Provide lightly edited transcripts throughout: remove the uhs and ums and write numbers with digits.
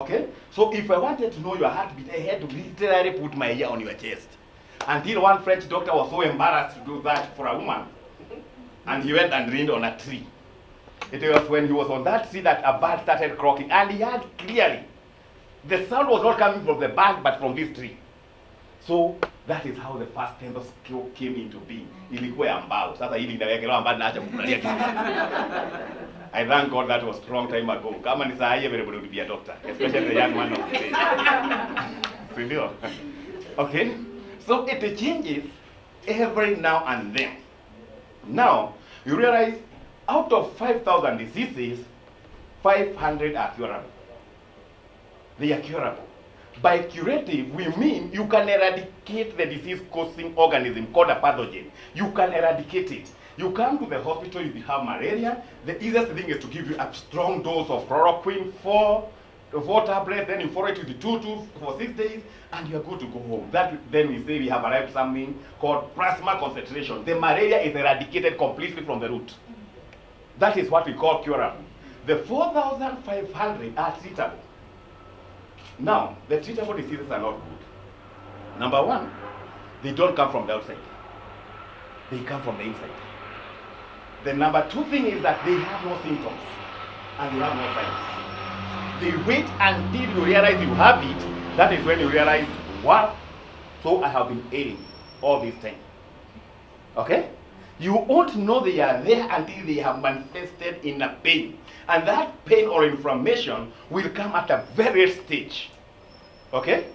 Okay? So if I wanted to know your heartbeat, I had to literally put my ear on your chest. Until one French doctor was so embarrassed to do that for a woman. And he went and leaned on a tree. It was when he was on that tree that a bird started croaking. And he heard clearly. The sound was not coming from the bird, but from this tree. So that is how the first stethoscope came into being. Ilikuwa ya mbao. Sasa hili inawekelewa mbao na acha kukulalia kitu. I thank God that was a long time ago. Kama ni saa hii everybody would be a doctor, especially the young man of today. Sindio? Okay? So it changes every now and then. Now, you realize out of 5,000 diseases, 500 are curable. They are curable. By curative, we mean you can eradicate the disease-causing organism called a pathogen. You can eradicate it. You come to the hospital, you have malaria. The easiest thing is to give you a strong dose of chloroquine, four tablets, then you follow it with the 2 for 6 days, and you're good to go home. Then we say we have arrived something called plasma concentration. The malaria is eradicated completely from the root. That is what we call curable. The 4,500 are treatable. Now, the treatable diseases are not good. Number one, they don't come from the outside. They come from the inside. The number two thing is that they have no symptoms and they have no signs. They wait until you realize you have it. That is when you realize, wow, so I have been ailing all this time. Okay? You won't know they are there until they have manifested in a pain. And that pain or inflammation will come at a various stage. Okay?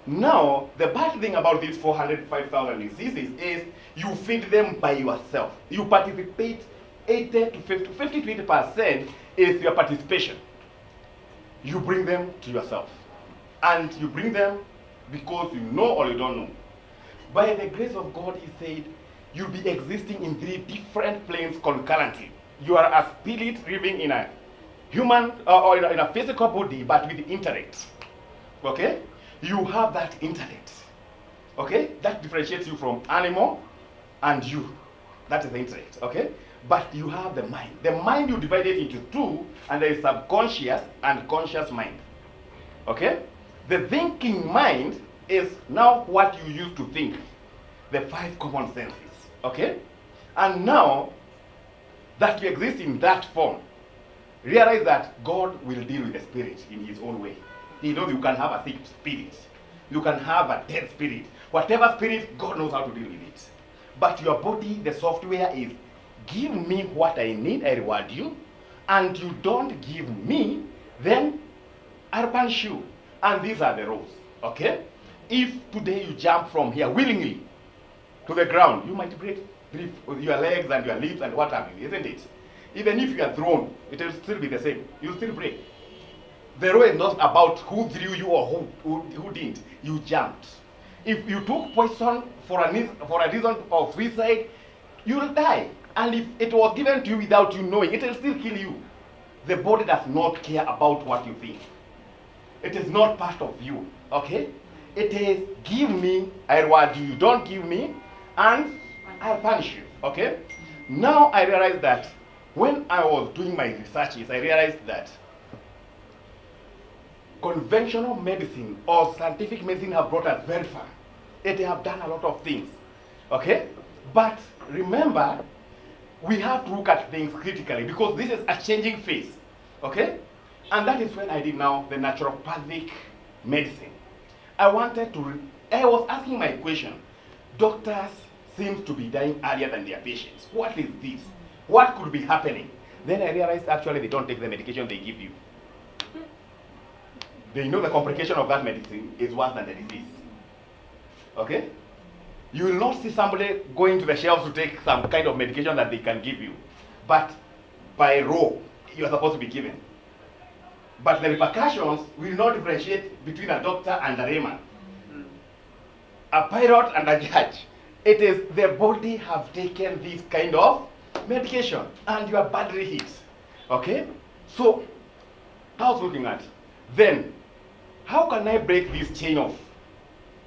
Now, the bad thing about these 405,000 diseases is you feed them by yourself. You participate 80 to 50 to 80% is your participation. You bring them to yourself. And you bring them because you know or you don't know. By the grace of God, he said, you'll be existing in 3 different planes concurrently. You are a spirit living in a human or in a physical body, but with intellect. Okay? You have that intellect. Okay? That differentiates you from animal and you. That is the intellect. Okay? But you have the mind. The mind you divide it into 2, and there is subconscious and conscious mind. Okay? The thinking mind is now what you used to think. The 5 common senses. Okay? And now that you exist in that form, realize that God will deal with the spirit in his own way. He knows you can have a sick spirit. You can have a dead spirit. Whatever spirit, God knows how to deal with it. But your body, the software is, give me what I need, I reward you. And you don't give me, then I'll punish you. And these are the rules. Okay? If today you jump from here willingly to the ground, you might break your legs and your lips and what have you, isn't it? Even if you are thrown, it will still be the same. You'll still break. The rule is not about who threw you or who didn't. You jumped. If you took poison for a reason of suicide, you will die. And if it was given to you without you knowing, it will still kill you. The body does not care about what you think. It is not part of you. Okay? It is give me, I reward you. You don't give me, and I'll punish you. Okay? Now I realize that when I was doing my researches, I realized that conventional medicine or scientific medicine have brought us very far. They have done a lot of things. Okay? But remember, we have to look at things critically because this is a changing phase. Okay? And that is when I did now the naturopathic medicine. I was asking my question. Doctors seem to be dying earlier than their patients. What is this? What could be happening? Then I realized actually they don't take the medication they give you. They know the complication of that medicine is worse than the disease. Okay? You will not see somebody going to the shelves to take some kind of medication that they can give you. But by law, you are supposed to be given. But the repercussions will not differentiate between a doctor and a layman. A pilot and a judge. It is the body have taken this kind of medication and you are badly hit. Okay? So, I was looking at, then, how can I break this chain of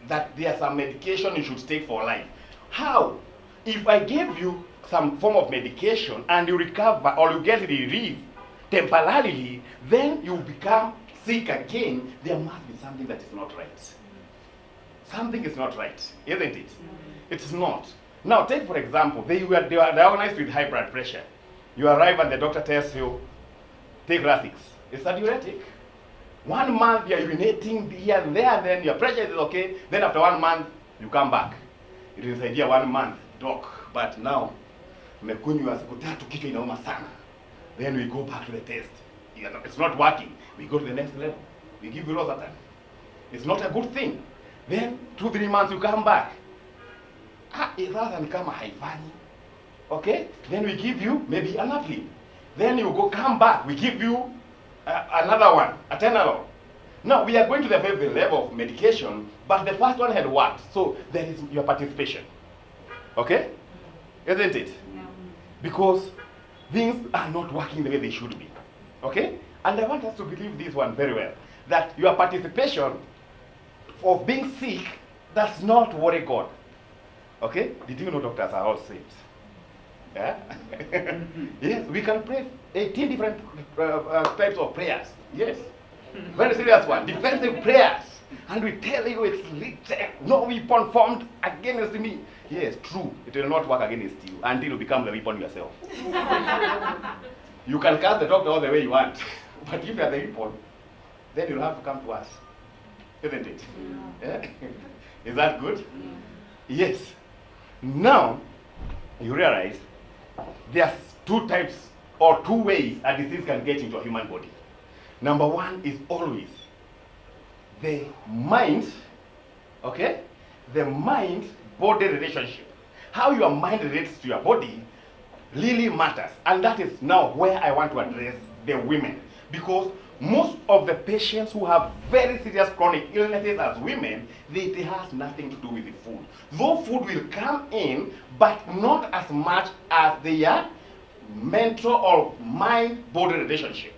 that there's some medication you should take for life? How? If I gave you some form of medication and you recover or you get relief temporarily, then you become sick again, there must be something that is not right. Something is not right, isn't it? It's not. Now, take for example, they were diagnosed with high blood pressure. You arrive and the doctor tells you, take Lasix. It's a diuretic. 1 month you're urinating here and there, and then your pressure is okay. Then after 1 month, you come back. It is idea 1 month, doc. But now, mekunywa siku tatu kichwa inauma sana. Then we go back to the test. It's not working. We go to the next level. We give you Rosatan. It's not a good thing. Then 2-3 months you come back. It doesn't come haifanyi. Okay? Then we give you maybe Anaplim. Then you come back. We give you another one, Atenolol. Now we are going to the fifth level of medication, but the first one had worked. So there is your participation. Okay? Isn't it? Yeah. Because things are not working the way they should be. Okay? And I want us to believe this one very well. That your participation of being sick does not worry God. Okay? Did you know doctors are all saved? Yeah? Yes, we can pray 18 different types of prayers. Yes. Very serious one. Defensive prayers. And we tell you it's no weapon formed against me. Yes, true. It will not work against you until you become the weapon yourself. You can cast the doctor all the way you want. But if you are the weapon, then you'll have to come to us. Isn't it? Yeah. Is that good? Yeah. Yes. Now, you realize there's 2 types or 2 ways a disease can get into a human body. Number 1 is always the mind, okay? The mind-body relationship. How your mind relates to your body really matters. And that is now where I want to address the women. Because most of the patients who have very serious chronic illnesses as women, it has nothing to do with the food. Though food will come in, but not as much as their mental or mind-body relationship.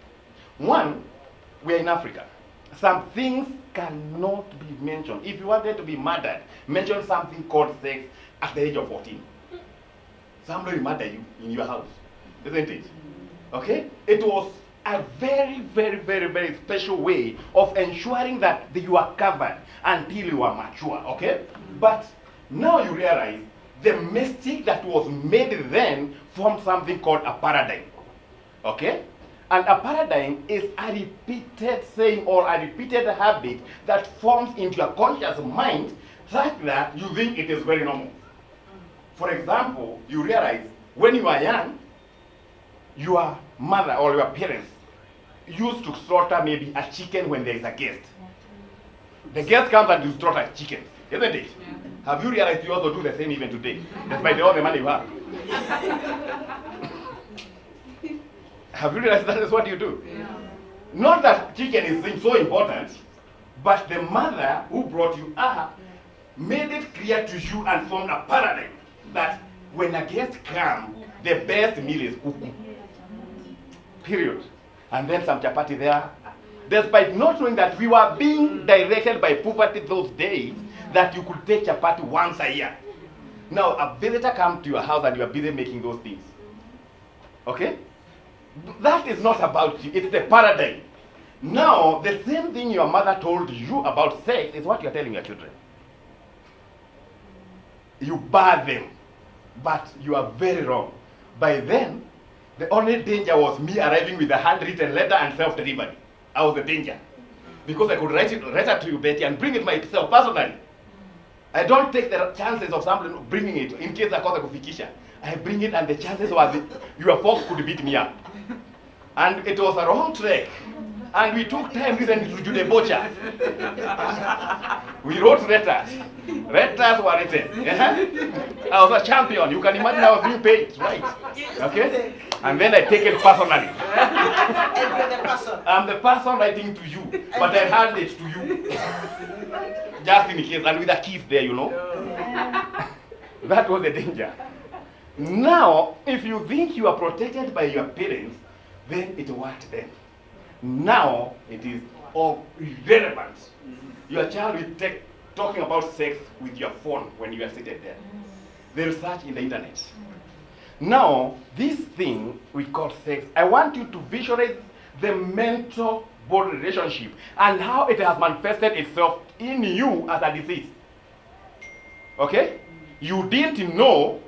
One, we are in Africa. Some things cannot be mentioned. If you wanted to be murdered, mention something called sex at the age of 14. Somebody will murder you in your house, isn't it? Okay? It was a very, very, very, very special way of ensuring that you are covered until you are mature, okay? But now you realize the mistake that was made then formed something called a paradigm, okay? And a paradigm is a repeated saying or a repeated habit that forms into your conscious mind such that you think it is very normal. For example, you realize when you are young, your mother or your parents used to slaughter maybe a chicken when there is a guest. The guest comes and you slaughter chicken, isn't it? Yeah. Have you realized you also do the same even today, despite all the money you have? Have you realized that is what you do? Yeah. Not that chicken is so important, but the mother who brought you up made it clear to you and formed a paradigm that when a guest comes, the best meal is kuku. Period. And then some chapati there. Despite not knowing that we were being directed by poverty those days, that you could take chapati once a year. Now, a visitor comes to your house and you are busy making those things. Okay? That is not about you. It's the paradigm. Now, the same thing your mother told you about sex is what you're telling your children. You bar them, but you are very wrong. By then, the only danger was me arriving with a handwritten letter and self-delivery. I was the danger. Because I could write it to you, Betty, and bring it myself personally. I don't take the chances of somebody bringing it in case I cause a kufikisha. I bring it and the chances were your folks could beat me up. And it was a wrong track. And we took time listening to Jude Bocha. We wrote letters. Letters were written. I was a champion. You can imagine I was being paid, right? Okay? And then I take it personally. I'm the person writing to you, but I hand it to you. Just in case, and with a kiss there, you know. That was the danger. Now, if you think you are protected by your parents, then it worked then. Now, it is of irrelevant. Your child will talking about sex with your phone when you are seated there. They research in the internet. Now, this thing we call sex, I want you to visualize the mental body relationship and how it has manifested itself in you as a disease. Okay? You didn't know,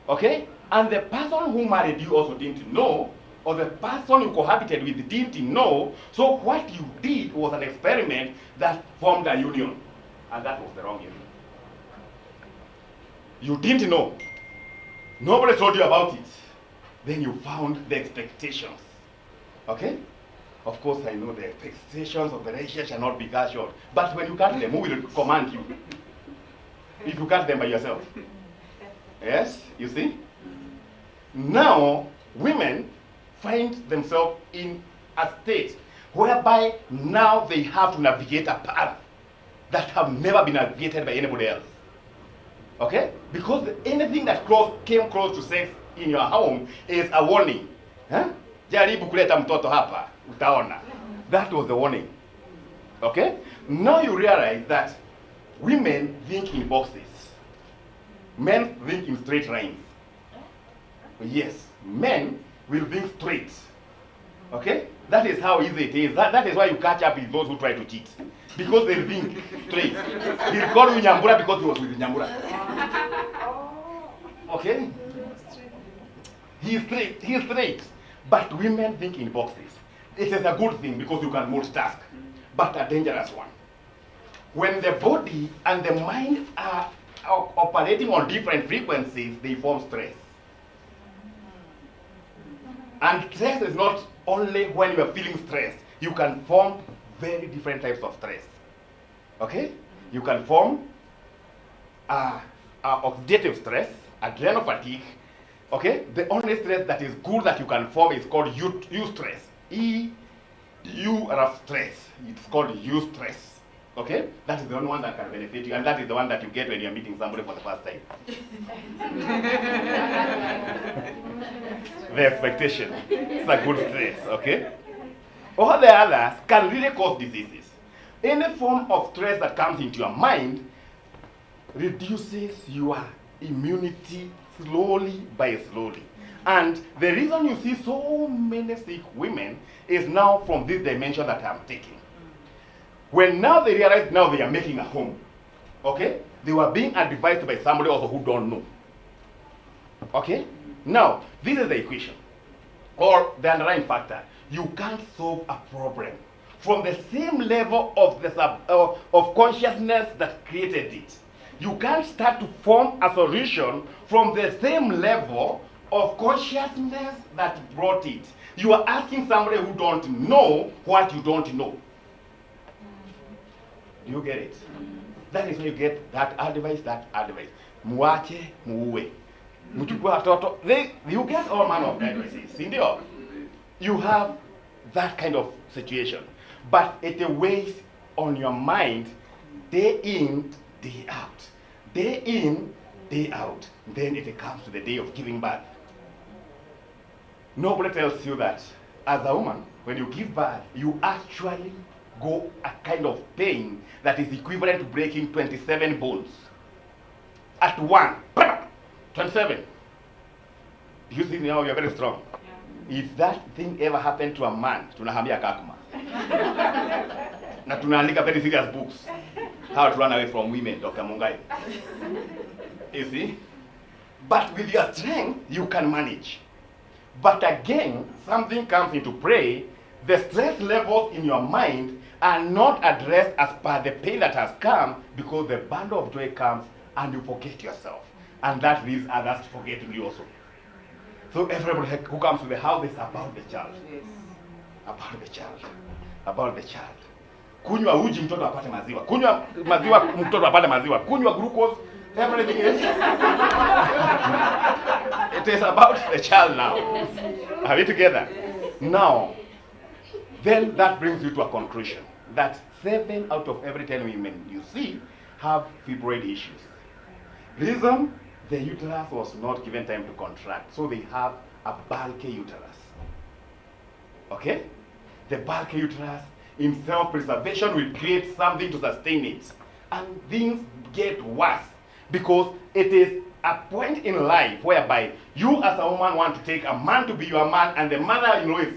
okay? And the person who married you also didn't know, or the person you cohabited with didn't know. So what you did was an experiment that formed a union. And that was the wrong union. You didn't know. Nobody told you about it. Then you found the expectations. Okay? Of course, I know the expectations of the righteous shall not be cut short. But when you cut them, who will command you? If you cut them by yourself. Yes? You see? Now, women find themselves in a state whereby now they have to navigate a path that have never been navigated by anybody else. Okay? Because anything that came close to sex in your home is a warning. Huh? Jaribu kuleta mtoto hapa, utaona. That was the warning. Okay? Now you realize that women think in boxes. Men think in straight lines. Yes, men will think straight. Okay? That is how easy it is. That is why you catch up with those who try to cheat. Because they think straight. He called you Nyambura because he was with Nyambura. Okay? He's straight. But women think in boxes. It is a good thing because you can multitask, but a dangerous one. When the body and the mind are operating on different frequencies, they form stress. And stress is not only when you are feeling stressed. You can form very different types of stress. Okay? You can form oxidative stress, adrenal fatigue. Okay? The only stress that is good that you can form is called eustress. stress. It's called eustress. Okay? That is the only one that can benefit you, and that is the one that you get when you're meeting somebody for the first time. The expectation. It's a good stress, okay? All the others can really cause diseases. Any form of stress that comes into your mind reduces your immunity slowly by slowly. And the reason you see so many sick women is now from this dimension that I'm taking. When now they realize now they are making a home, okay? They were being advised by somebody also who don't know. Okay? Now, this is the equation, or the underlying factor. You can't solve a problem from the same level of of consciousness that created it. You can't start to form a solution from the same level of consciousness that brought it. You are asking somebody who don't know what you don't know. Do you get it? That is when you get that advice. Muache, muue. Muchukua watoto. You get all manner of advices. Sindio? You have that kind of situation. But it weighs on your mind day in, day out. Day in, day out. Then it comes to the day of giving birth. Nobody tells you that as a woman, when you give birth, you actually go a kind of pain that is equivalent to breaking 27 bones. At one, 27. Do you think now you're very strong? Yeah. If that thing ever happened to a man, tunahamia kakuma. Na tunaandika very serious books. How to run away from women, Dr. Mungai. You see? But with your strength, you can manage. But again, something comes into play. The stress levels in your mind are not addressed as per the pain that has come, because the bundle of joy comes and you forget yourself. And that leaves others forgetting you also. So everybody who comes to the house is about the child. Yes. About the child. About the child. Kunywa uji mtoto apate maziwa. Kunywa maziwa mtoto apate maziwa. Kunywa glucose. Everything is. It is about the child now. Are we together? Now, then that brings you to a conclusion that 7 out of every 10 women you see have fibroid issues. Reason? The uterus was not given time to contract, so they have a bulky uterus. Okay? The bulky uterus in self-preservation will create something to sustain it. And things get worse because it is a point in life whereby you as a woman want to take a man to be your man, and the mother, is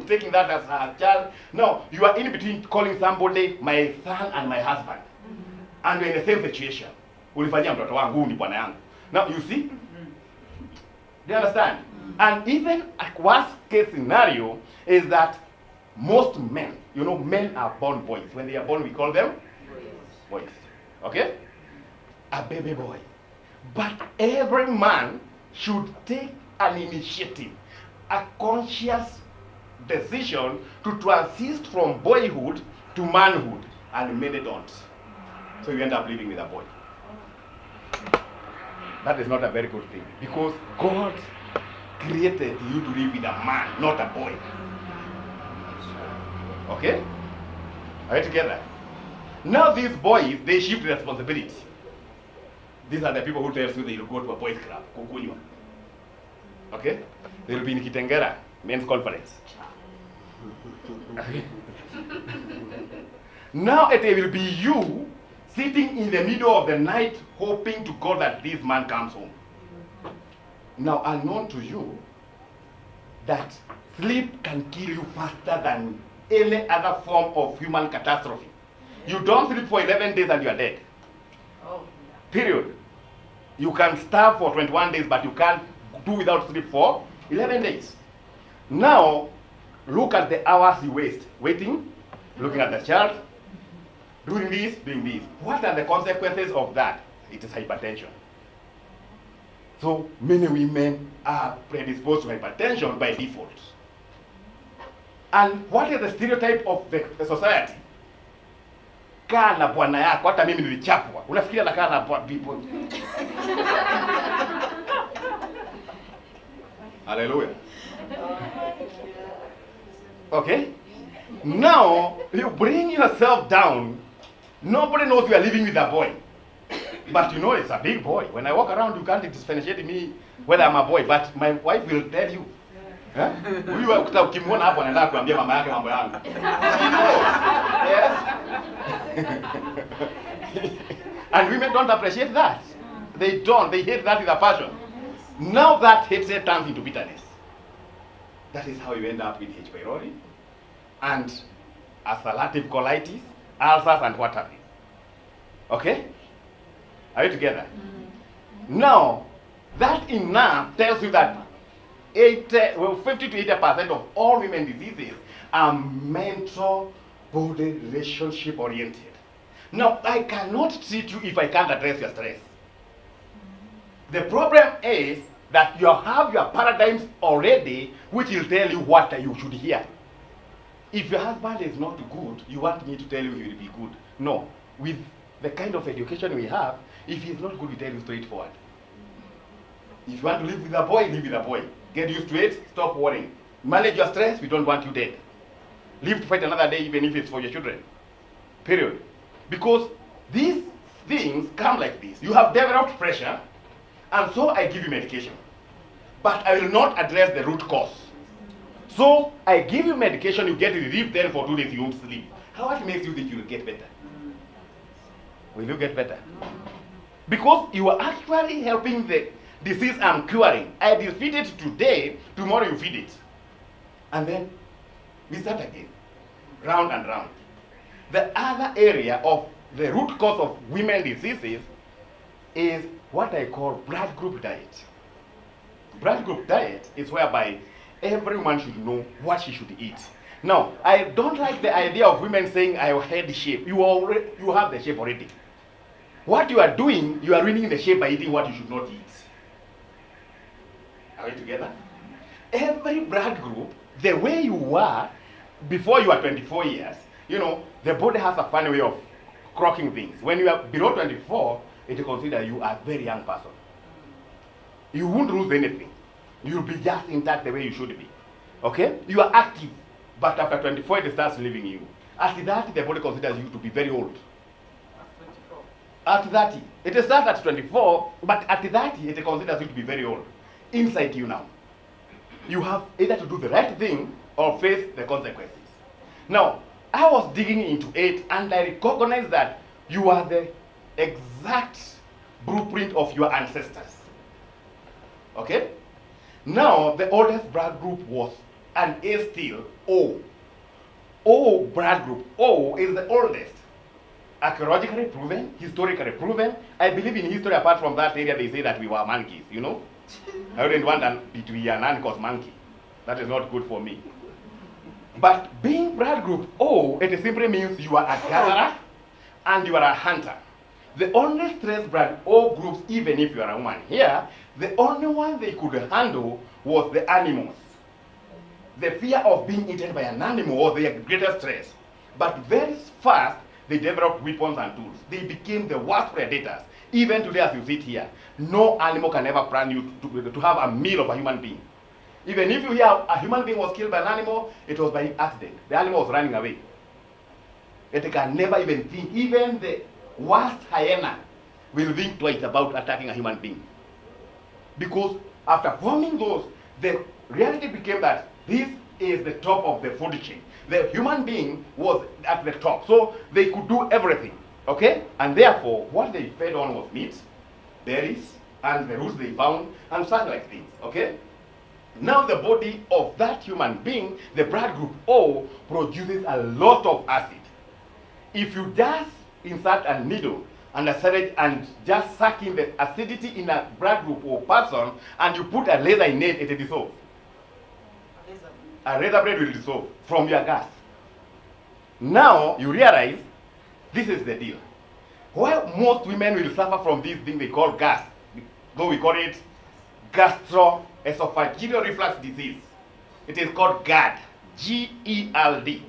taking that as a child. No, you are in between calling somebody my son and my husband. And you're in the same situation. Ulifanyia mtoto wangu, huyu ni bwana yangu. Now, you see? Do you understand? And even a worst case scenario is that most men, you know, men are born boys. When they are born, we call them boys. Okay? A baby boy. But every man should take an initiative, a conscious decision to transit from boyhood to manhood, and many don't. So you end up living with a boy. That is not a very good thing, because God created you to live with a man, not a boy. Okay? Are you together? Now these boys, they shift responsibility. These are the people who tell you they will go to a boys club, kukunywa. Okay? They will be in Kitengera, men's conference. Now it will be you sitting in the middle of the night hoping to God that this man comes home. Now, unknown to you that sleep can kill you faster than any other form of human catastrophe. You don't sleep for 11 days and you are dead. Period. You can starve for 21 days, but you can't do without sleep for 11 days. Now, look at the hours you waste waiting, looking at the child, doing this, doing this. What are the consequences of that? It is hypertension. So many women are predisposed to hypertension by default. And what is the stereotype of the society? Kaa na bwana yako, hata mimi nilichapwa. Unafikiria nakaa na people? Hallelujah. Okay? Now, you bring yourself down. Nobody knows you are living with a boy. But you know it's a big boy. When I walk around, you can't differentiate me whether I'm a boy. But my wife will tell you. Huyu ukimwona hapo anaenda kuambia mama yake mambo yangu. Yes. And women don't appreciate that. They don't. They hate that with a passion. Now that hatred turns into bitterness. That is how you end up with H. pylori and ulcerative colitis, ulcers, and what have you. Okay? Are you together? Now, that enough tells you that 50 to 80% of all women diseases are mental body relationship oriented. Now, I cannot treat you if I can't address your stress. The problem is that you have your paradigms already, which will tell you what you should hear. If your husband is not good, you want me to tell you he will be good. No. With the kind of education we have, if he's not good, we tell you straightforward. If you want to live with a boy, live with a boy. Get used to it, stop worrying. Manage your stress, we don't want you dead. Live to fight another day, even if it's for your children. Period. Because these things come like this. You have developed pressure, and so I give you medication. But I will not address the root cause. So I give you medication, you get relief, then for 2 days you won't sleep. How it makes you think you will get better? Will you get better? Because you are actually helping the disease I'm curing. I defeat it today, tomorrow you feed it. And then we start again, round and round. The other area of the root cause of women diseases is what I call blood group diet. Blood group diet is whereby everyone should know what she should eat. Now, I don't like the idea of women saying I had shape. You have the shape already. What you are doing, you are ruining the shape by eating what you should not eat. Are we together? Every blood group, the way you were before you are 24 years, you know, the body has a funny way of crocking things. When you are below 24, it will consider you a very young person. You won't lose anything. You'll be just intact the way you should be. Okay? You are active, but after 24, it starts leaving you. At 30, the body considers you to be very old. At 30. It starts at 24, but at 30, it considers you to be very old. Inside you now. You have either to do the right thing or face the consequences. Now, I was digging into it and I recognized that you are the exact blueprint of your ancestors. Okay? Now, the oldest blood group was and A still O. O blood group O is the oldest. Archaeologically proven, historically proven. I believe in history. Apart from that area, they say that we were monkeys. You know, I wouldn't want to be an unconscious monkey. That is not good for me. But being blood group O, it simply means you are a gatherer and you are a hunter. The only stress blood O groups, even if you are a woman here, the only one they could handle was the animals. The fear of being eaten by an animal was their greatest stress. But very fast, they developed weapons and tools. They became the worst predators. Even today, as you sit here, no animal can ever plan you to have a meal of a human being. Even if you hear a human being was killed by an animal, it was by accident. The animal was running away. It can never even think. Even the worst hyena will think twice about attacking a human being. Because after forming those, the reality became that this is the top of the food chain. The human being was at the top. So they could do everything. Okay? And therefore, what they fed on was meat, berries, and the roots they found, and such like things. Okay? Now the body of that human being, the blood group O, produces a lot of acid. If you just insert a needle and a syringe and just suck in the acidity in a blood group O person, and you put a laser in it, it will dissolve. A razor blade will dissolve from your gas. Now you realize this is the deal. Why most women will suffer from this thing they call gas, though we call it gastroesophageal reflux disease. It is called GERD, G-E-R-D,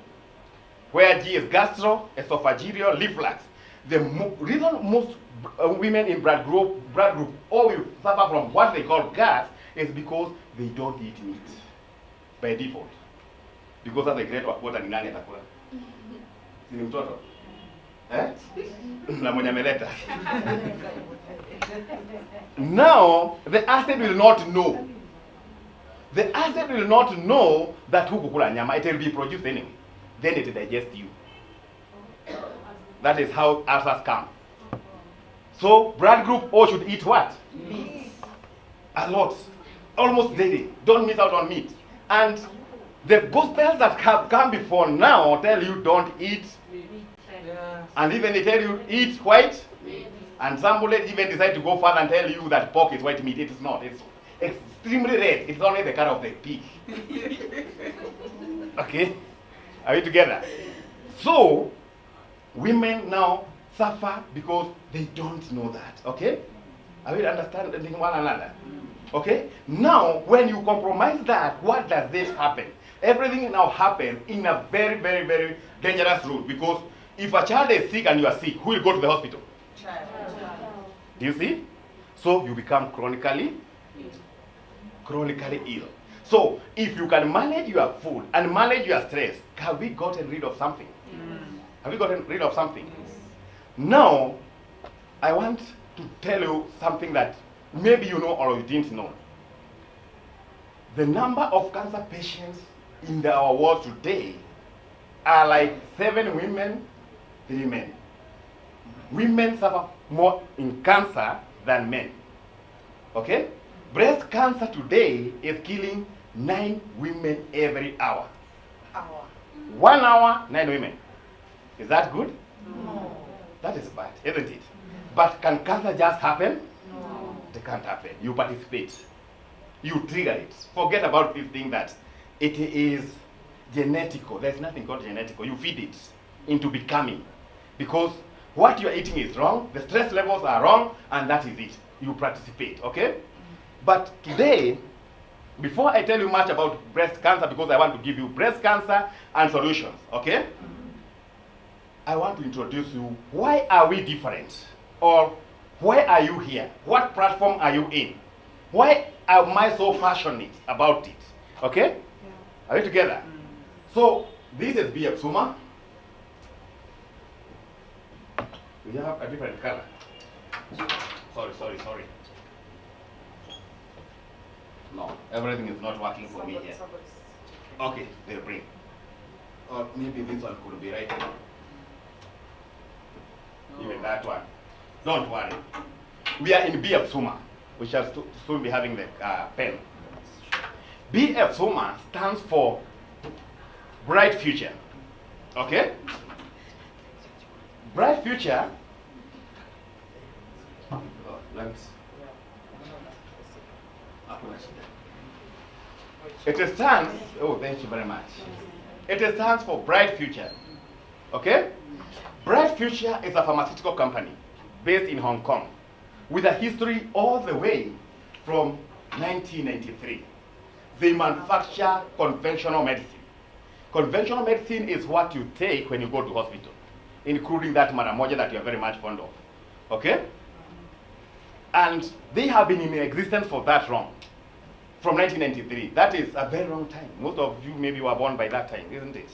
where G is gastroesophageal reflux. The reason most women in blood group O will suffer from what they call gas is because they don't eat meat by default. Because that's the great wakuota ni nani atakula? Si ni mtoto? Na mwenye ameleta. Now, the acid will not know. The acid will not know that hukukula nyama. It will be produced anyway. Then it digests you. That is how ulcers come. So, blood group O should eat what? Meat. A lot. Almost daily. Don't miss out on meat. And the gospels that have come before now tell you don't eat meat. And even they tell you eat white meat. And some will even decide to go further and tell you that pork is white meat. It is not. It's extremely red. It's only the color of the pig. Okay? Are we together? So, women now suffer because they don't know that. Okay? Are we understanding one another? Okay? Now, when you compromise that, what does this happen? Everything now happens in a very, very, very dangerous route. Because if a child is sick and you are sick, who will go to the hospital? Child. Do you see? So you become chronically ill. So if you can manage your food and manage your stress, have we gotten rid of something? Have we gotten rid of something? Now, I want to tell you something that maybe you know or you didn't know. The number of cancer patients in our world today are like 7 women, 3 men. Women suffer more in cancer than men. Okay? Breast cancer today is killing 9 women every hour. 1 hour, 9 women. Is that good? No. That is bad, isn't it? But can cancer just happen? No. It can't happen. You participate. You trigger it. Forget about this thing that it is genetical. There's nothing called genetical. You feed it into becoming. Because what you're eating is wrong, the stress levels are wrong, and that is it. You participate, okay? But today, before I tell you much about breast cancer, because I want to give you breast cancer and solutions, okay? I want to introduce you, why are we different? Or why are you here? What platform are you in? Why am I so passionate about it? Okay? Yeah. Are we together? So, this is BF Suma. We have a different color. Sorry. No, everything is not working for me here. Okay, they'll bring. Or maybe this one could be right. Even that one. Don't worry. We are in BF Suma. We shall soon be having the pen. BF Suma stands for Bright Future. Okay? Bright Future. Let me see. It stands, oh, thank you very much. It stands for Bright Future. Okay? Bright Future is a pharmaceutical company based in Hong Kong with a history all the way from 1993. They manufacture conventional medicine. Conventional medicine is what you take when you go to hospital, including that maramoja that you are very much fond of. Okay? And they have been in existence for that long. From 1993. That is a very long time. Most of you maybe were born by that time, isn't it?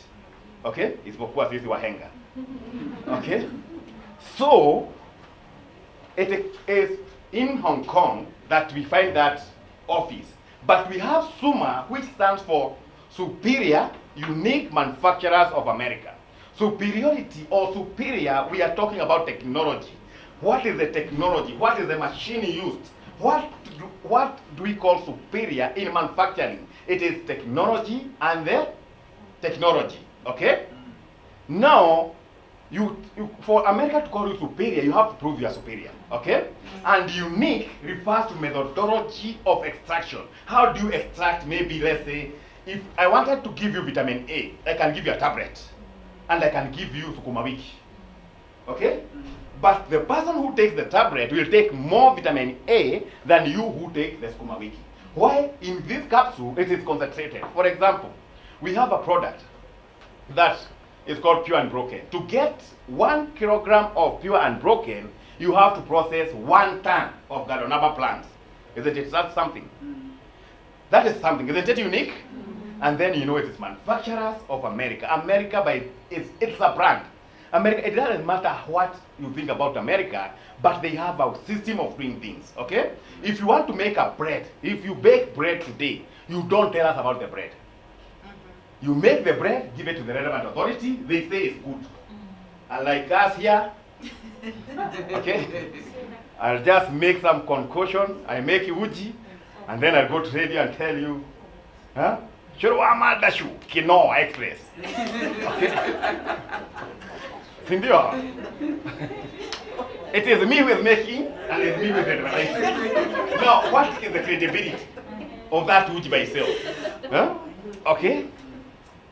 Okay? Isipokuwa sisi wahenga. Okay? So, it is in Hong Kong that we find that office. But we have SUMA, which stands for Superior Unique Manufacturers of America. Superiority or superior, we are talking about technology. What is the technology? What is the machine used? What do we call superior in manufacturing? It is technology and the technology. Okay? Now, for America to call you superior, you have to prove you are superior. Okay? And unique refers to methodology of extraction. How do you extract, maybe, let's say, if I wanted to give you vitamin A, I can give you a tablet. And I can give you sukuma wiki. Okay? But the person who takes the tablet will take more vitamin A than you who take the sukuma wiki. Why? In this capsule, it is concentrated. For example, we have a product that is called Pure and Broken. To get 1 kilogram of Pure and Broken, you have to process 1 ton of Gadonaba plants. Isn't it? That's something. That is something. Isn't it unique? And then you know it is manufacturers of America. America, it's a brand. America, it doesn't matter what you think about America, but they have a system of doing things, okay? If you want to make a bread, if you bake bread today, you don't tell us about the bread. You make the bread, give it to the relevant authority, they say it's good. And like us here, okay? I'll just make some concoction, I make uji, and then I'll go to radio and tell you, huh? Churwa dashu, Kino Express. Okay? Sindio? It is me who is making, and it's me who is advertising. Now, what is the credibility of that uji by itself? Huh? Okay?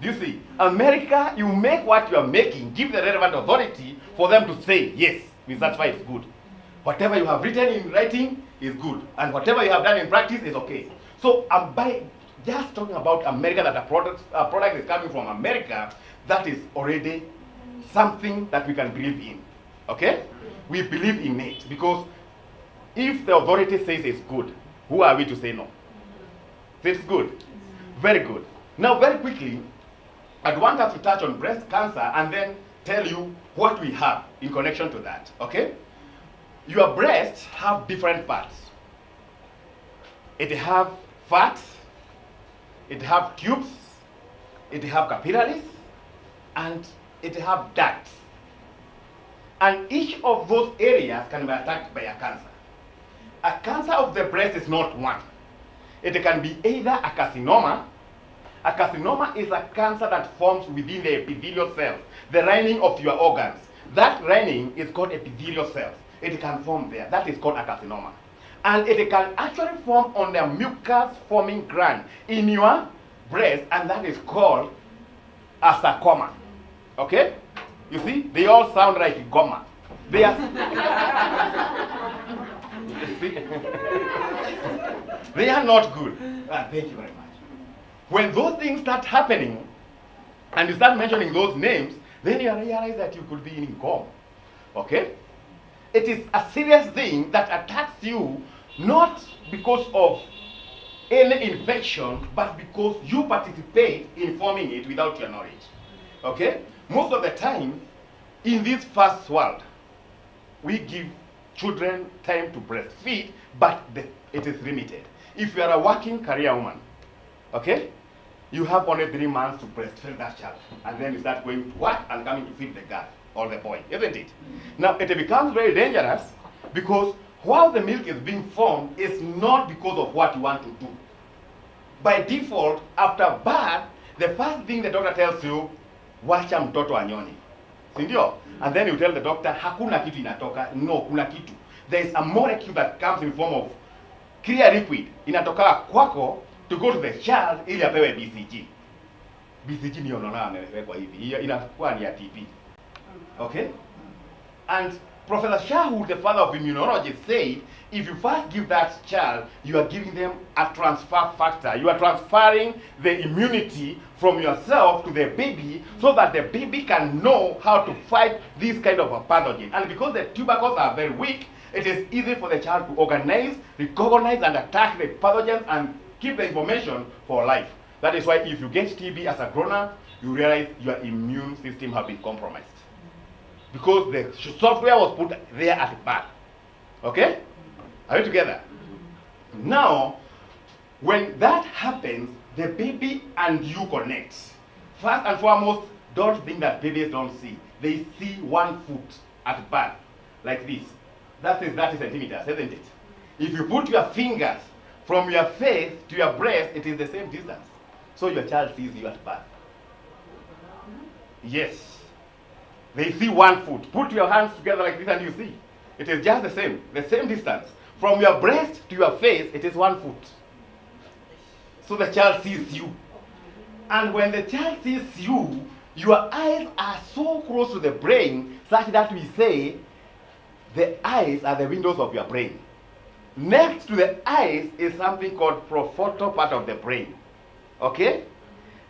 Do you see? America, you make what you are making, give the relevant authority for them to say, yes, that's why it's good. Whatever you have written in writing is good, and whatever you have done in practice is okay. So, by just talking about America, that a product is coming from America, that is already something that we can believe in. Okay? We believe in it because if the authority says it's good, who are we to say no? It's good. Very good. Now, very quickly, I'd want us to touch on breast cancer and then tell you what we have in connection to that. Okay? Your breasts have different parts. It have fat, it have tubes, it have capillaries, and it have ducts. And each of those areas can be attacked by a cancer. A cancer of the breast is not one. It can be either a carcinoma. A carcinoma is a cancer that forms within the epithelial cells, the lining of your organs. That lining is called epithelial cells. It can form there. That is called a carcinoma. And it can actually form on the mucus forming gland in your breast, and that is called a sarcoma. Okay? You see, they all sound like goma. They are they are not good. Thank you very much. When those things start happening, and you start mentioning those names, then you realize that you could be in gom. Okay? It is a serious thing that attacks you, not because of any infection, but because you participate in forming it without your knowledge. Okay? Most of the time, in this first world, we give children time to breastfeed, but it is limited. If you are a working career woman, okay, you have only 3 months to breastfeed that child, and then you start going to work and coming to feed the girl or the boy, isn't it? Now, it becomes very dangerous because while the milk is being formed, it's not because of what you want to do. by default, after birth, the first thing the doctor tells you, wacha mtoto anyonye. Si ndio? And then you tell the doctor, hakuna kitu inatoka. No, kuna kitu. There is a molecule that comes in form of clear liquid. Inatoka kwako to go to the child ili apewe BCG. BCG ni unaona amewekwa hivi. Hiyo inakuwa ni ya TB. Okay? And Professor Shahu, the father of immunology, said, if you first give that child, you are giving them a transfer factor. You are transferring the immunity from yourself to the baby so that the baby can know how to fight this kind of a pathogen. And because the tubercles are very weak, it is easy for the child to organize, recognize, and attack the pathogens and keep the information for life. That is why if you get TB as a grown-up, you realize your immune system has been compromised. Because the software was put there at birth. Okay? Are you together? Now, when that happens, the baby and you connect. First and foremost, don't think that babies don't see. They see 1 foot at birth, like this. That is 30 centimeters, isn't it? If you put your fingers from your face to your breast, it is the same distance. So your child sees you at birth. Yes. They see 1 foot. Put your hands together like this and you see. It is just the same distance. From your breast to your face, it is 1 foot. So the child sees you. And when the child sees you, your eyes are so close to the brain such that we say the eyes are the windows of your brain. Next to the eyes is something called prefrontal part of the brain. Okay?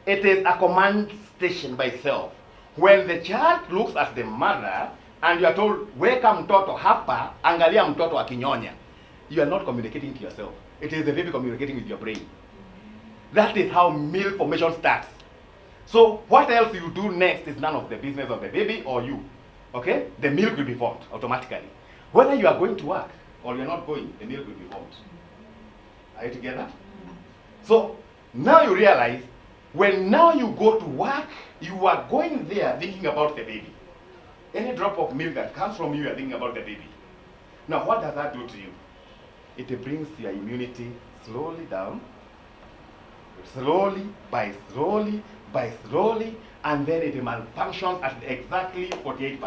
It is a command station by itself. When the child looks at the mother and you are told, weka mtoto hapa, angalia mtoto akinyonya, you are not communicating to yourself. It is the baby communicating with your brain. That is how milk formation starts. So what else you do next is none of the business of the baby or you. Okay? The milk will be formed automatically. Whether you are going to work or you are not going, the milk will be formed. Are you together? So now you realize, when now you go to work, you are going there thinking about the baby. Any drop of milk that comes from you are thinking about the baby. Now what does that do to you? It brings your immunity slowly down, slowly, by slowly, and then it malfunctions at exactly 48%.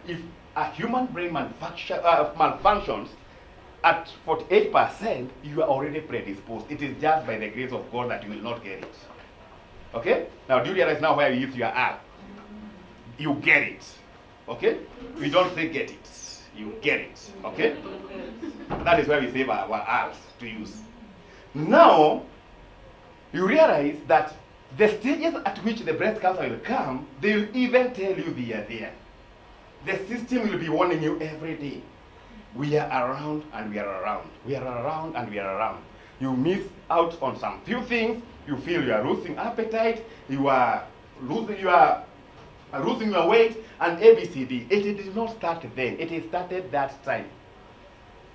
If a human brain malfunctions at 48%, you are already predisposed. It is just by the grace of God that you will not get it. Okay? Now do you realize now where you use your R? You get it. Okay? We don't say get it. You get it. Okay? That is why we save our R's to use. Now, you realize that the stages at which the breast cancer will come, they will even tell you they are there. The system will be warning you every day. We are around and we are around. We are around and we are around. You miss out on some few things. You feel you are losing appetite. You are losing your weight, and ABCD. It did not start then. It started that time,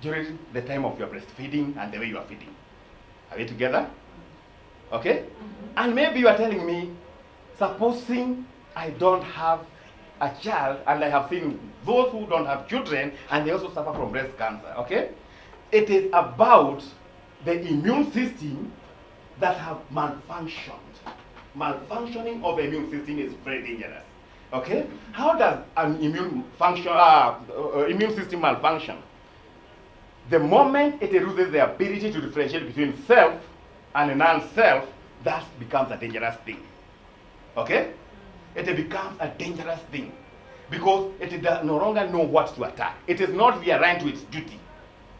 during the time of your breastfeeding and the way you are feeding. Are we together? Okay? And maybe you are telling me, supposing I don't have a child, and I have seen those who don't have children, and they also suffer from breast cancer. Okay? It is about the immune system that have malfunctioned. Malfunctioning of the immune system is very dangerous. Okay? How does an immune system malfunction? The moment it loses the ability to differentiate between self and non-self, that becomes a dangerous thing. Okay? It becomes a dangerous thing because it does no longer know what to attack. It is not aligned to its duty.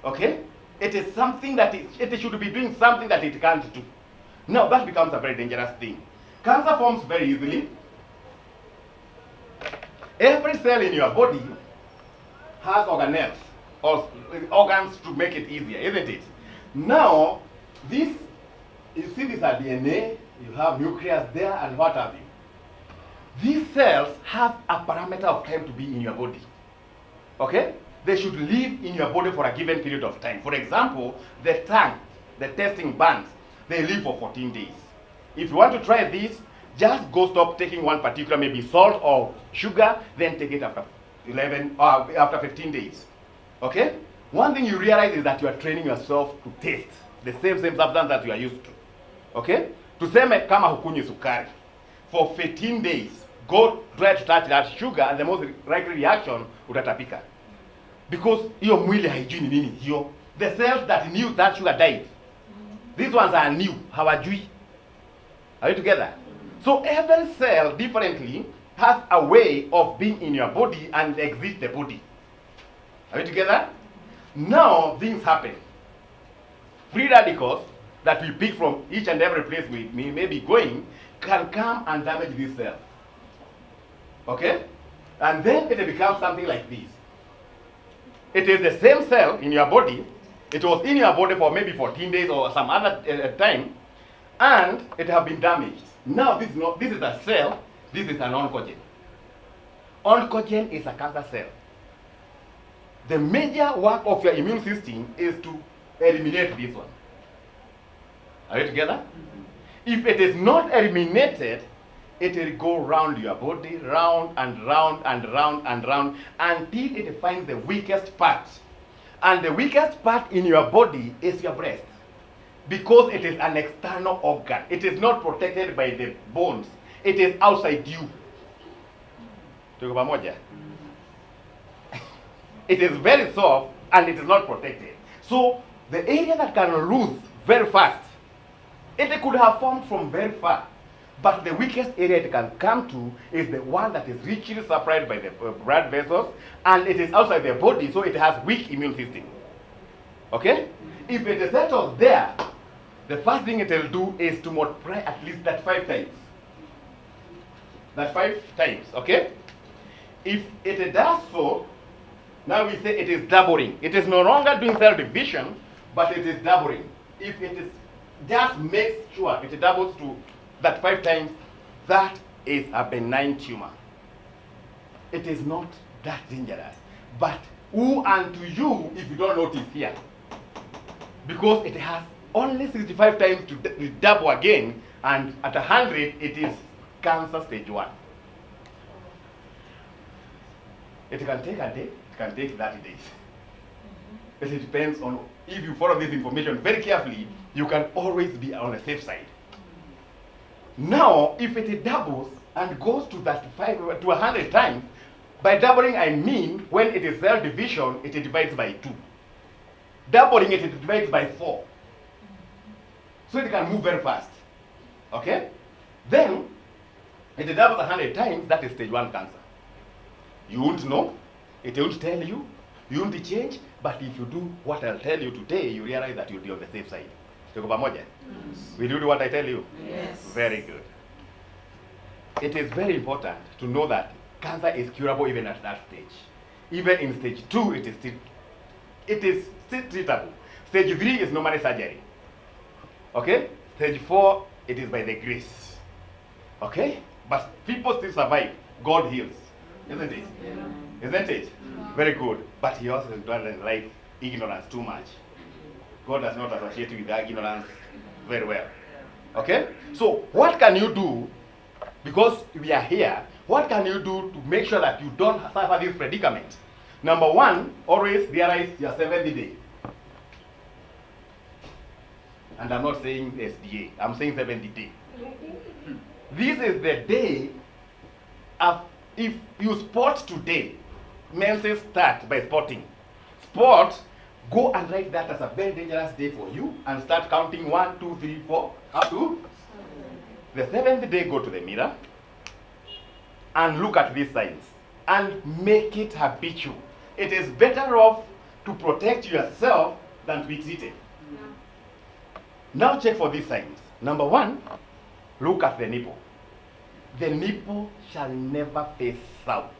Okay? It is something that it should be doing something that it can't do. Now that becomes a very dangerous thing. Cancer forms very easily. Every cell in your body has organelles or organs to make it easier, isn't it? Now, this, you see this are DNA, you have nucleus there, and what have you. These cells have a parameter of time to be in your body. Okay? They should live in your body for a given period of time. For example, the tongue, the tasting buds, they live for 14 days. If you want to try this, just go stop taking one particular, maybe salt or sugar, then take it after 15 days. Okay? One thing you realize is that you are training yourself to taste the same substance that you are used to. Okay? Tuseme kama hukunywi sukari. For 15 days, go try to touch that sugar and the most likely reaction utatapika. Because hiyo mwili haijui ni nini hiyo. The cells that knew that sugar died. These ones are new, hawajui. Are you together? So every cell differently has a way of being in your body and exit the body. Are you together? Now things happen. Free radicals that we pick from each and every place we may be going can come and damage this cell. Okay? And then it becomes something like this. It is the same cell in your body. It was in your body for maybe 14 days or some other time, and it has been damaged. Now this is a cell, this is an oncogen. Oncogen is a cancer cell. The major work of your immune system is to eliminate this one. Are you together? If it is not eliminated, it will go round your body, round and round and round and round until it finds the weakest part. And the weakest part in your body is your breast. Because it is an external organ. It is not protected by the bones. It is outside you. Tuko pamoja? It is very soft and it is not protected. So the area that can lose very fast, it could have formed from very far. But the weakest area it can come to is the one that is richly supplied by the blood vessels, and it is outside the body, so it has weak immune system. Okay? If it settles there, the first thing it will do is to multiply at least that 5 times. That 5 times, okay? If it does so, now we say it is doubling. It is no longer doing cell division, but it is doubling. If it is just makes sure it doubles to that 5 times, that is a benign tumor. It is not that dangerous. But who unto you if you don't notice here? Because it has only 65 times to double again, and at 100 it is cancer stage 1. It can take a day, it can take 30 days. But it depends on, if you follow this information very carefully, you can always be on the safe side. Now, if it doubles and goes to that 5 to 100 times, by doubling I mean when it is cell division, it divides by 2. Doubling it divides by 4. So it can move very fast. Okay? Then, it doubles 100 times, that is stage 1 cancer. You won't know, it won't tell you, you won't change, but if you do what I'll tell you today, you realize that you'll be on the safe side. Tuko pamoja? Yes. Will you do what I tell you? Yes. Very good. It is very important to know that cancer is curable even at that stage. Even in stage 2, it is still treatable. Stage 3 is normally surgery. Okay? Stage 4, it is by the grace. Okay? But people still survive. God heals. Isn't it? Yeah. Isn't it? Yeah. Very good. But he also doesn't like ignorance too much. God does not associate with ignorance very well. Okay? So what can you do, because we are here, what can you do to make sure that you don't suffer this predicament? Number 1, always realize your 70th day. And I'm not saying SDA, I'm saying 70th day. This is the day of, if you sport today, menses start by sporting. Sport, go and write that as a very dangerous day for you and start counting 1, 2, 3, 4, up to the 7th day. Go to the mirror and look at these signs and make it habitual. It is better off to protect yourself than to be treated. Yeah. Now check for these signs. Number 1, look at the nipple. The nipple shall never face south.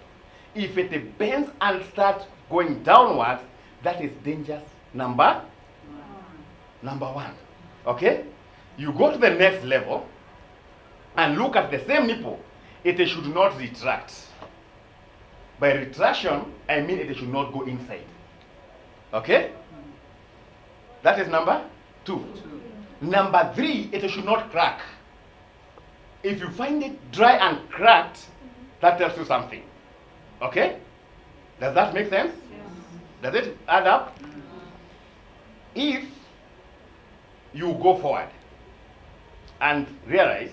If it bends and starts going downwards, that is dangerous. Number 1. Okay? You go to the next level and look at the same nipple. It should not retract. By retraction, I mean it should not go inside. Okay? That is number 2. Number 3, it should not crack. If you find it dry and cracked, that tells you something. Okay? Does that make sense? Does it add up? If you go forward, and realize,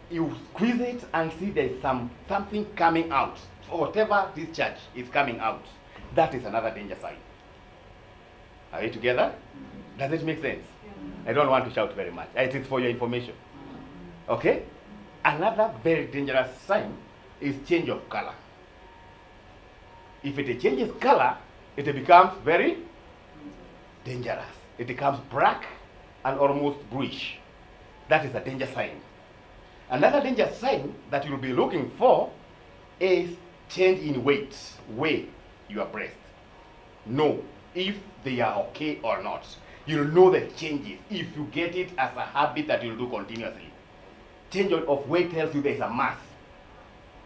you squeeze it and see there's something coming out. Whatever discharge is coming out, that is another danger sign. Are we together? Does it make sense? I don't want to shout very much. It is for your information. Okay? Another very dangerous sign is change of color. If it changes color, it becomes very dangerous. It becomes black and almost bluish. That is a danger sign. Another danger sign that you'll be looking for is change in weight. Weigh your breast. Know if they are okay or not. You'll know the changes if you get it as a habit that you'll do continuously. Change of weight tells you there's a mass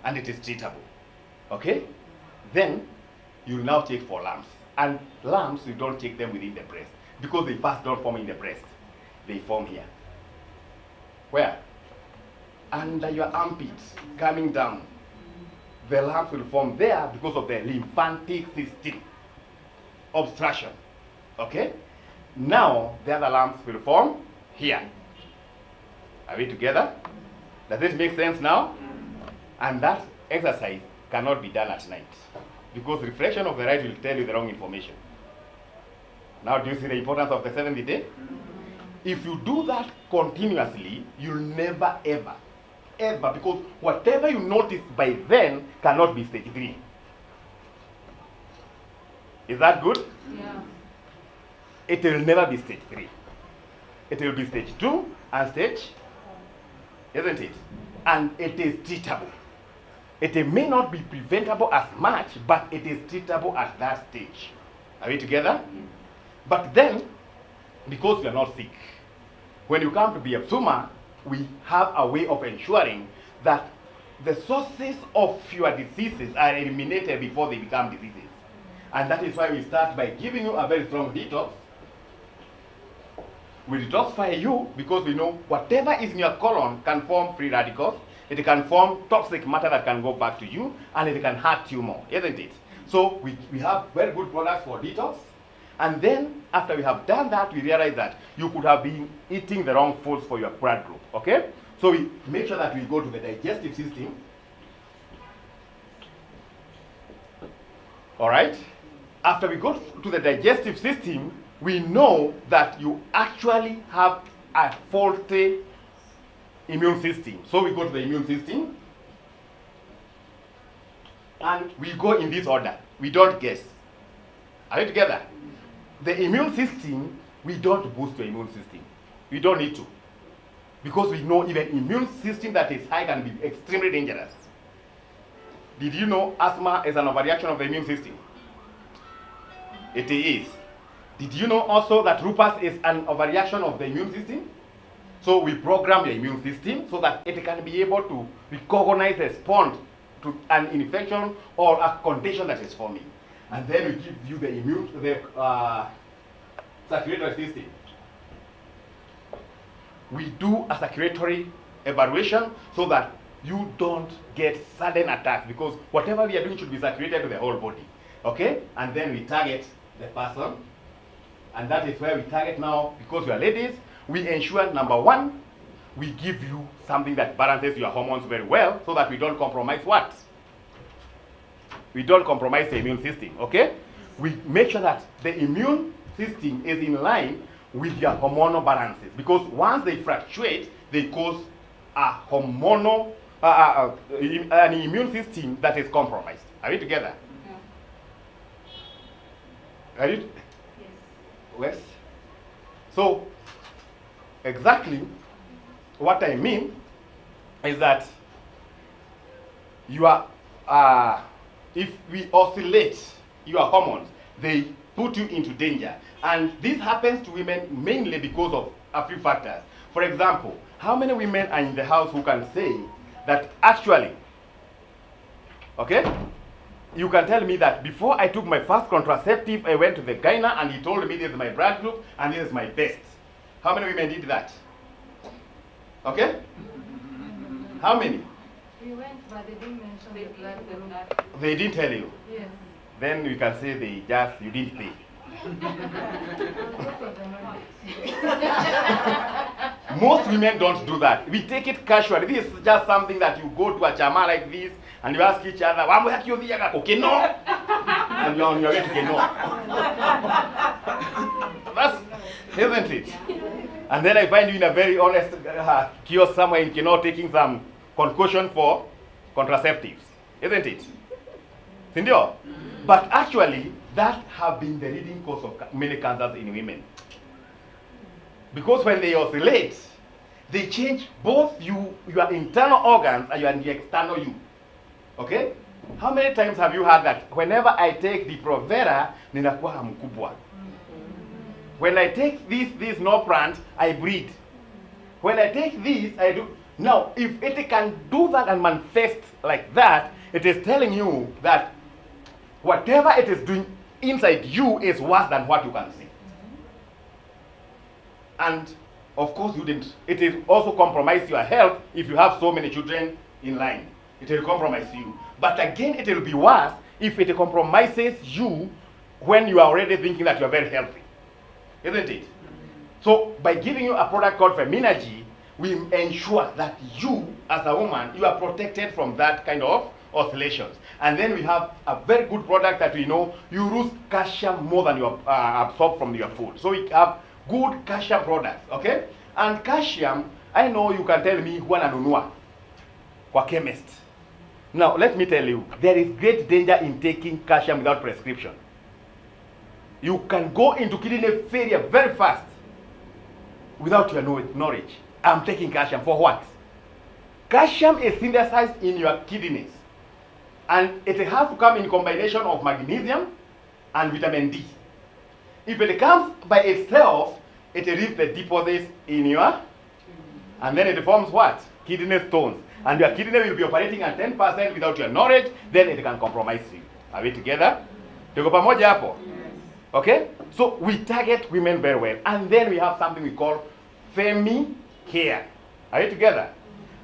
and it is treatable. Okay? Then you'll now check for lumps. And lumps, you don't check them within the breast because they first don't form in the breast. They form here. Where? Under your armpits, coming down. The lumps will form there because of the lymphatic system obstruction. Okay? Now, the other lumps will form here. Are we together? Does this make sense now? And that exercise cannot be done at night because reflection of the right will tell you the wrong information. Now, do you see the importance of the seventh day? If you do that continuously, you'll never ever, because whatever you notice by then cannot be stage 3. Is that good? Yeah. It will never be stage 3. It will be stage 2 and stage, isn't it? And it is treatable. It may not be preventable as much, but it is treatable at that stage. Are we together? But then, because we are not sick, when you come to be a Suma, we have a way of ensuring that the sources of your diseases are eliminated before they become diseases. And that is why we start by giving you a very strong detox. We detoxify you because we know whatever is in your colon can form free radicals. It can form toxic matter that can go back to you, and it can hurt you more, isn't it? So we have very good products for detox. And then after we have done that, we realize that you could have been eating the wrong foods for your blood group. Okay? So we make sure that we go to the digestive system. All right? After we go to the digestive system, we know that you actually have a faulty immune system. So we go to the immune system and we go in this order. We don't guess. Are you together? The immune system, we don't boost the immune system. We don't need to. Because we know even immune system that is high can be extremely dangerous. Did you know asthma is an overreaction of the immune system? It is. Did you know also that lupus is an overreaction of the immune system? So we program your immune system so that it can be able to recognize, respond to an infection or a condition that is forming. And then we give you the circulatory system. We do a circulatory evaluation so that you don't get sudden attacks, because whatever we are doing should be circulated to the whole body. Okay? And then we target the person. And that is where we target now, because we are ladies, we ensure, number one, we give you something that balances your hormones very well so that we don't compromise what? We don't compromise the immune system, okay? We make sure that the immune system is in line with your hormonal balances, because once they fluctuate, they cause a hormonal, an immune system that is compromised. Are we together? Yeah. Are you? Yes. So, exactly what I mean is that you are, if we oscillate your hormones, they put you into danger. And this happens to women mainly because of a few factors. For example, how many women are in the house who can say that actually, okay, you can tell me that before I took my first contraceptive, I went to the gyna and he told me this is my blood group and this is my best. How many women did that? Okay? How many? We went, but they didn't mention the blood group. They didn't tell you? Yes. Then you can say you didn't pay. Most women don't do that. We take it casually. This is just something that you go to a chama like this and you ask each other, "Wambo yaki yothi yaka kokeno?" And you're on your way to Keno. That's, isn't it? And then I find you in a very honest kiosk somewhere in Keno taking some concoction for contraceptives. Isn't it? Sindio? But actually, that have been the leading cause of many cancers in women. Because when they oscillate, they change both your internal organs and the external you. Okay? How many times have you heard that whenever I take the Provera, ninakuwa mkubwa? When I take this Norprant, I breathe. When I take this, I do. Now, if it can do that and manifest like that, it is telling you that whatever it is doing inside you is worse than what you can see. And of course, it will also compromise your health if you have so many children in line. It will compromise you. But again, it will be worse if it compromises you when you are already thinking that you are very healthy. Isn't it? So by giving you a product called Feminagy, we ensure that you, as a woman, you are protected from that kind of oscillations. And then we have a very good product that we know you lose calcium more than you absorb from your food. So we have good calcium products, okay? And calcium, I know you can tell me huwa nanunua kwa chemist. Now, let me tell you, there is great danger in taking calcium without prescription. You can go into kidney failure very fast without your knowledge. I'm taking calcium for what? Calcium is synthesized in your kidneys. And it has to come in combination of magnesium and vitamin D. If it comes by itself, it leaves the deposits in your, and then it forms what? Kidney stones. And your kidney will be operating at 10% without your knowledge, then it can compromise you. Are we together? Tuko pamoja hapo? Okay? So we target women very well. And then we have something we call Femi Care. Are you together?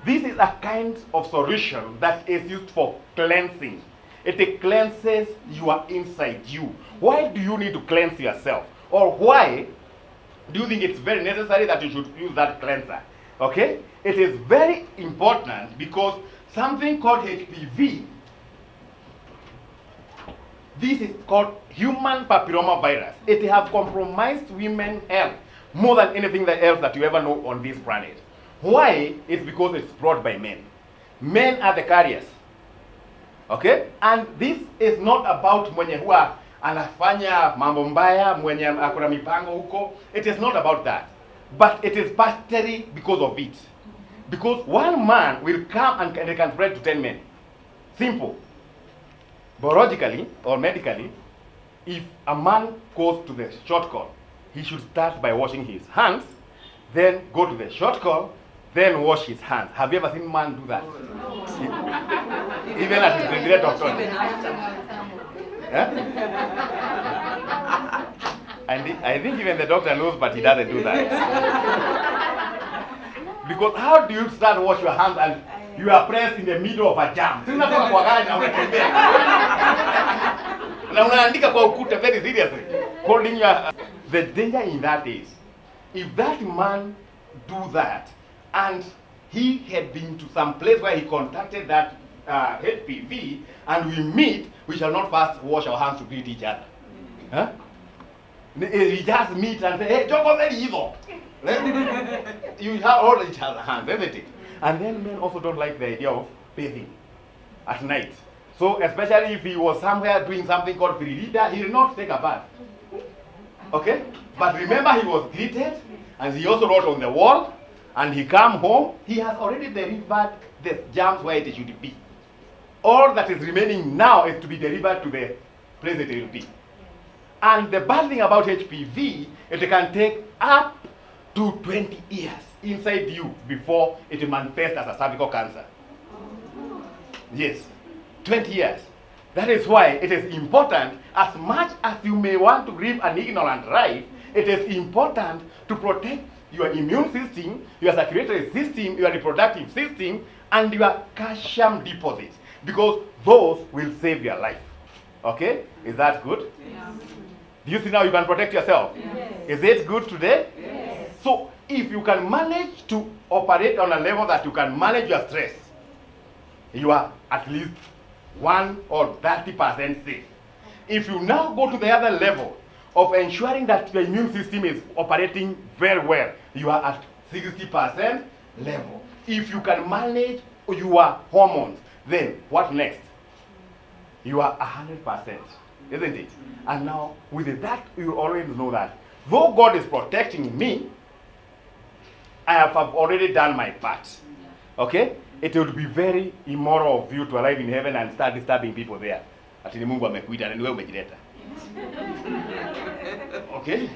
This is a kind of solution that is used for cleansing. It cleanses your inside you. Why do you need to cleanse yourself? Or why do you think it's very necessary that you should use that cleanser? Okay? It is very important because something called HPV, this is called human papillomavirus. It has compromised women's health more than anything else that you ever know on this planet. Why? It's because it's brought by men. Men are the carriers. Okay? And this is not about mwenye huwa anafanya mambo mbaya, mwenye akona mipango huko. It is not about that. But it is partly because of it. Because one man will come and they can spread to 10 men. Simple. Biologically or medically, if a man goes to the short call, he should start by washing his hands, then go to the short call, then wash his hands. Have you ever seen a man do that? Even at the grade of Tony. And I think even the doctor knows, but he doesn't do that. Because how do you start to wash your hands and you are pressed in the middle of a jam? Unatoka kwa gari na unatembea. Na unaandika kwa ukuta very seriously. Holding your the danger in that is if that man do that and he had been to some place where he contacted that HPV and we meet, we shall not first wash our hands to greet each other. Huh? We just meet and say, hey, Joko very evil. You have all each other's hands, isn't it? And then men also don't like the idea of bathing at night. So especially if he was somewhere doing something called Firilita, he will not take a bath. Okay? But remember he was greeted and he also wrote on the wall and he come home, he has already delivered the germs where it should be. All that is remaining now is to be delivered to the place it will be. And the bad thing about HPV, it can take up to 20 years inside you before it manifests as a cervical cancer. Yes, 20 years. That is why it is important, as much as you may want to live an ignorant life, it is important to protect your immune system, your circulatory system, your reproductive system, and your calcium deposits, because those will save your life. Okay? Is that good? Yeah. Do you see now you can protect yourself? Yes. Is it good today? Yes. So if you can manage to operate on a level that you can manage your stress, you are at least 1 or 30% safe. If you now go to the other level of ensuring that your immune system is operating very well, you are at 60% level. If you can manage your hormones, then what next? You are 100%, isn't it? And now with that, you always know that though God is protecting me, I have already done my part. Okay? It would be very immoral of you to arrive in heaven and start disturbing people there. Ati ni Mungu amekuita na ni wewe umejileta. Okay?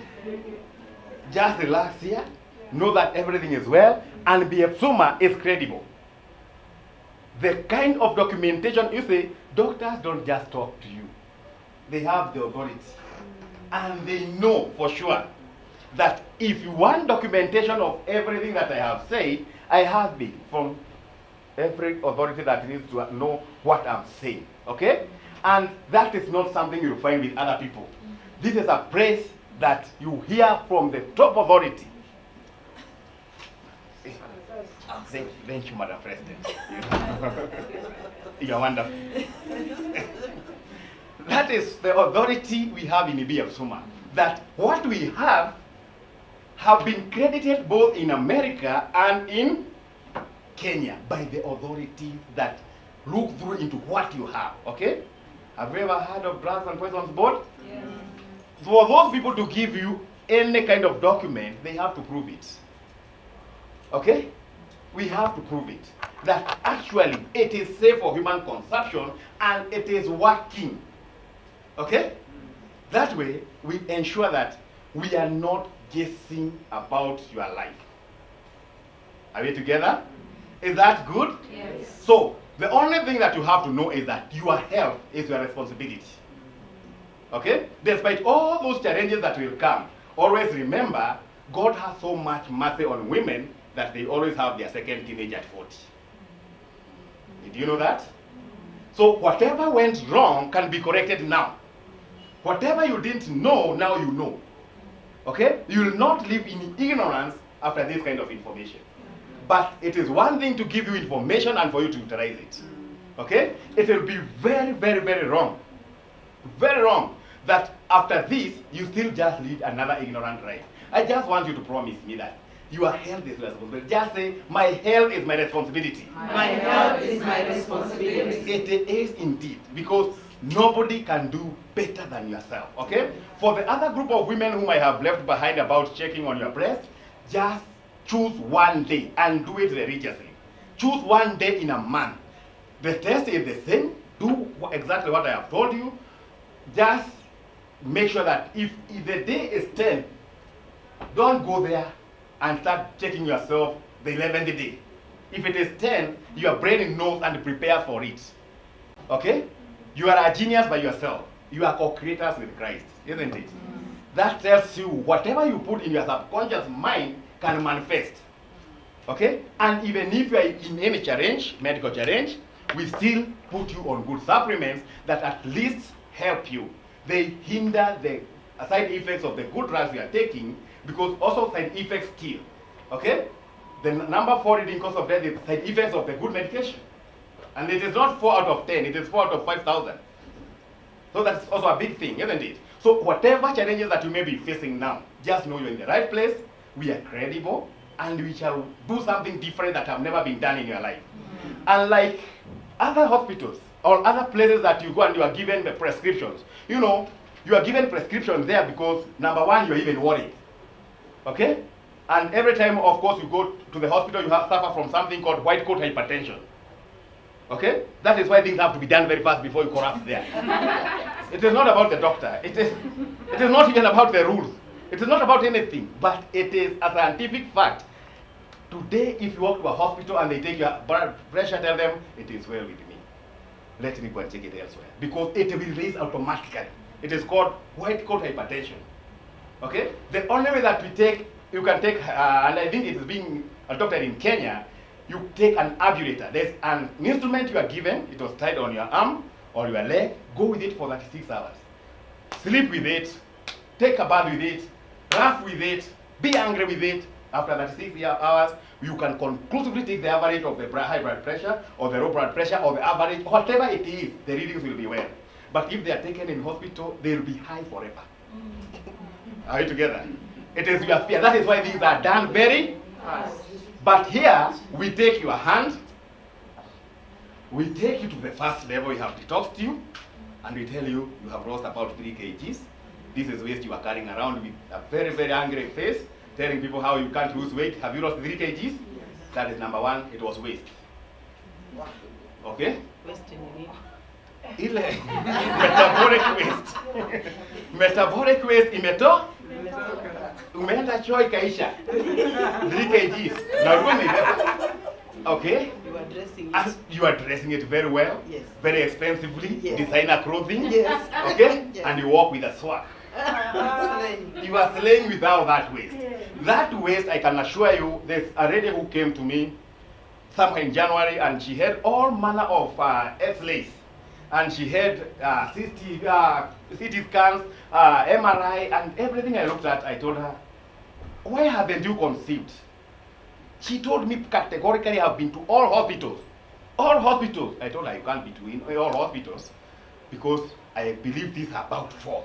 Just relax here. Know that everything is well, and BF Suma is credible. The kind of documentation, you say, doctors don't just talk to you. They have the authority. And they know for sure that if you want documentation of everything that I have said, I have it from every authority that needs to know what I'm saying. Okay? And that is not something you'll find with other people. This is a praise that you hear from the top authority. Thank you, Madam President. You're wonderful. That is the authority we have in BF Suma. That what we have been credited both in America and in Kenya by the authorities that look through into what you have. Okay? Have you ever heard of Drugs and Poisons Board? Yes. For those people to give you any kind of document, they have to prove it. Okay? We have to prove it. That actually it is safe for human consumption and it is working. Okay? That way, we ensure that we are not guessing about your life. Are we together? Is that good? Yes. So, the only thing that you have to know is that your health is your responsibility. Okay? Despite all those challenges that will come, always remember, God has so much mercy on women that they always have their second teenage at 40. Did you know that? So whatever went wrong can be corrected now. Whatever you didn't know, now you know. Okay? You will not live in ignorance after this kind of information. But it is one thing to give you information and for you to utilize it. Okay? It will be very, very, very wrong. Very wrong that after this, you still just lead another ignorant life. I just want you to promise me that your health is responsibility. Just say, my health is my responsibility. My health is my responsibility. It is indeed, because nobody can do better than yourself. Okay? For the other group of women whom I have left behind about checking on your breast, just choose one day and do it religiously. Choose one day in a month. The test is the same. Do exactly what I have told you. Just make sure that if the day is 10, don't go there and start checking yourself the 11th day. If it is 10, your brain knows and prepares for it. Okay? You are a genius by yourself. You are co-creators with Christ, isn't it? That tells you whatever you put in your subconscious mind can manifest. Okay? And even if you are in any challenge, medical challenge, we still put you on good supplements that at least help you. They hinder the side effects of the good drugs you are taking, because also side effects kill. Okay? The number 4 leading cause of death is side effects of the good medication. And it is not 4 out of 10, it is 4 out of 5,000. So that's also a big thing, isn't it? So whatever challenges that you may be facing now, just know you're in the right place, we are credible, and we shall do something different that have never been done in your life. Unlike other hospitals or other places that you go and you are given the prescriptions, you know, you are given prescriptions there because, number one, you're even worried. Okay? And every time, of course, you go to the hospital, you have suffer from something called white coat hypertension. Okay? That is why things have to be done very fast before you collapse there. It is not about the doctor. It is not even about the rules. It is not about anything. But it is a scientific fact. Today, if you walk to a hospital and they take your blood pressure, tell them, it is well with me. Let me go and check it elsewhere. Because it will raise automatically. It is called white coat hypertension. Okay? The only way that you can take, and I think it is being adopted in Kenya, you take an arburator. There's an instrument you are given, it was tied on your arm or your leg, go with it for 36 hours. Sleep with it, take a bath with it, laugh with it, be angry with it. After 36 hours, you can conclusively take the average of the high blood pressure or the low blood pressure or the average, whatever it is, the readings will be well. But if they are taken in hospital, they will be high forever. Are we together? It is your fear. That is why these are done very fast. But here, we take your hand, we take you to the first level, we have detoxed you, and we tell you, you have lost about 3 kgs. This is waste you are carrying around with a very, very angry face, telling people how you can't lose weight. Have you lost 3 kgs? Yes. That is number 1, it was waste. Okay? Ile metabolic waste. Metabolic waste imetoka. Umeenda choo ikaisha. 3 kgs. Now okay? You are dressing it. As you are dressing it very well. Yes. Very expensively. Yes. Designer clothing. Yes. Okay? Yes. And you walk with a swag. You are slaying without that waste. That waste, I can assure you, there's a lady who came to me somewhere in January, and she had all manner of X-rays. And she had CT scans, MRI, and everything I looked at, I told her, why haven't you conceived? She told me categorically, I've been to all hospitals. All hospitals. I told her, you can't be doing all hospitals because I believe these are about 4.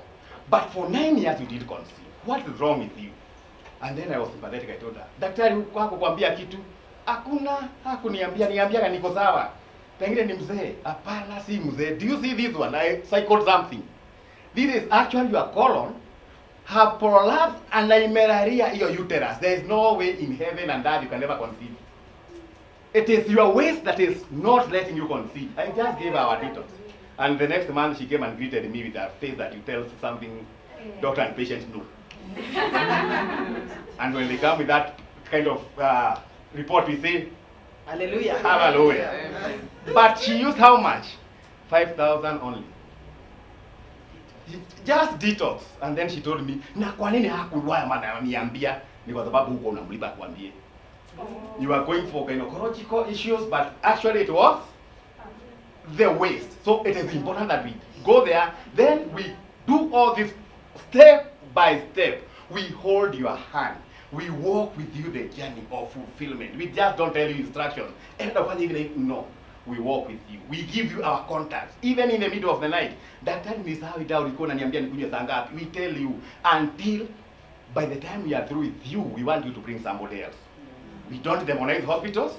But for 9 years you did conceive. What is wrong with you? And then I was sympathetic. I told her, daktari hakukwambia kitu? Hakuna, hakuniambia, niambia niko sawa. Pengine ni mzee. Hapana, si mzee. Do you see this one? I cycled something. This is actually your colon have prolapsed and imeraria your uterus. There is no way in heaven and earth you can ever conceive. It is your waist that is not letting you conceive. I just gave her our detox. And the next month she came and greeted me with a face that you tell something doctor and patient know. And when they come with that kind of report, we say, Hallelujah. Hallelujah. Amen. But she used how much? 5,000 only. Just detox. And then she told me, na kwa nini hakuwaya maana niambia? Ni kwa sababu huko unamlipa kuambie. You are going for gynecological issues, but actually it was the waste. So it is important that we go there, then we do all this step by step. We hold your hand. We walk with you the journey of fulfillment. We just don't tell you instructions. No. We walk with you. We give you our contacts. Even in the middle of the night. That time is how it down. We tell you until by the time we are through with you, we want you to bring somebody else. We don't demonize hospitals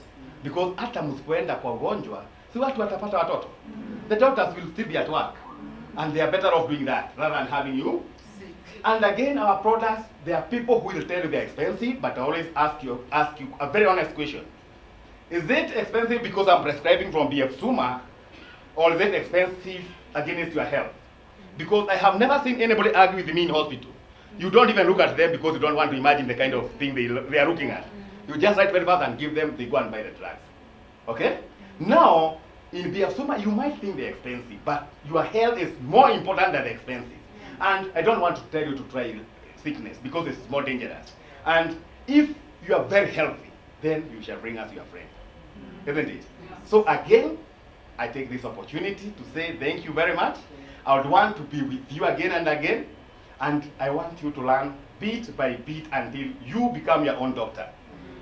because hata msipoenda kwa ugonjwa, si watu watapata watoto. The doctors will still be at work. And they are better off doing that rather than having you sick. And again, our products, there are people who will tell you they're expensive, but I always ask you a very honest question. Is it expensive because I'm prescribing from BF Suma, or is it expensive against your health? Because I have never seen anybody argue with me in hospital. You don't even look at them because you don't want to imagine the kind of thing they are looking at. You just write very fast and give them, they go and buy the drugs. Okay? Now, in BF Suma, you might think they're expensive, but your health is more important than the expenses. And I don't want to tell you to try sickness because it's more dangerous. And if you are very healthy, then you shall bring us your friend. Isn't it? So again, I take this opportunity to say thank you very much. I would want to be with you again and again. And I want you to learn bit by bit until you become your own doctor.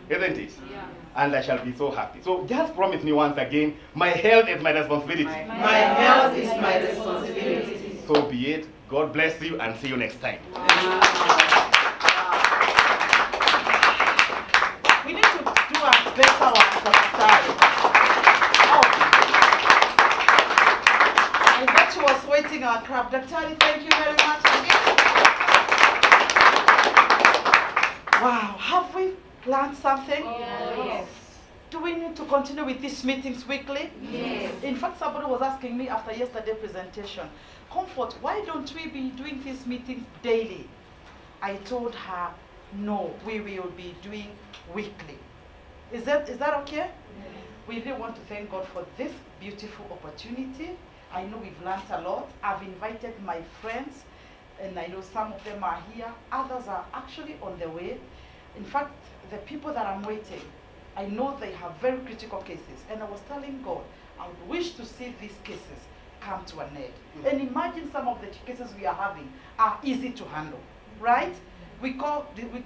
Isn't it? Yeah. And I shall be so happy. So just promise me once again, my health is my responsibility. My health is my responsibility. So be it. God bless you and see you next time. We need to do a better one for Daktari. Oh. I bet she was waiting our crap. Daktari, thank you very much again. Wow, have we learned something? Yes. Do we need to continue with these meetings weekly? Yes. In fact, somebody was asking me after yesterday's presentation, Comfort, why don't we be doing these meetings daily? I told her, no, we will be doing weekly. Is that okay? Yes. We really want to thank God for this beautiful opportunity. I know we've learned a lot. I've invited my friends, and I know some of them are here. Others are actually on the way. In fact, the people that I'm waiting, I know they have very critical cases. And I was telling God, I would wish to see these cases come to an end. And imagine some of the cases we are having are easy to handle. right? We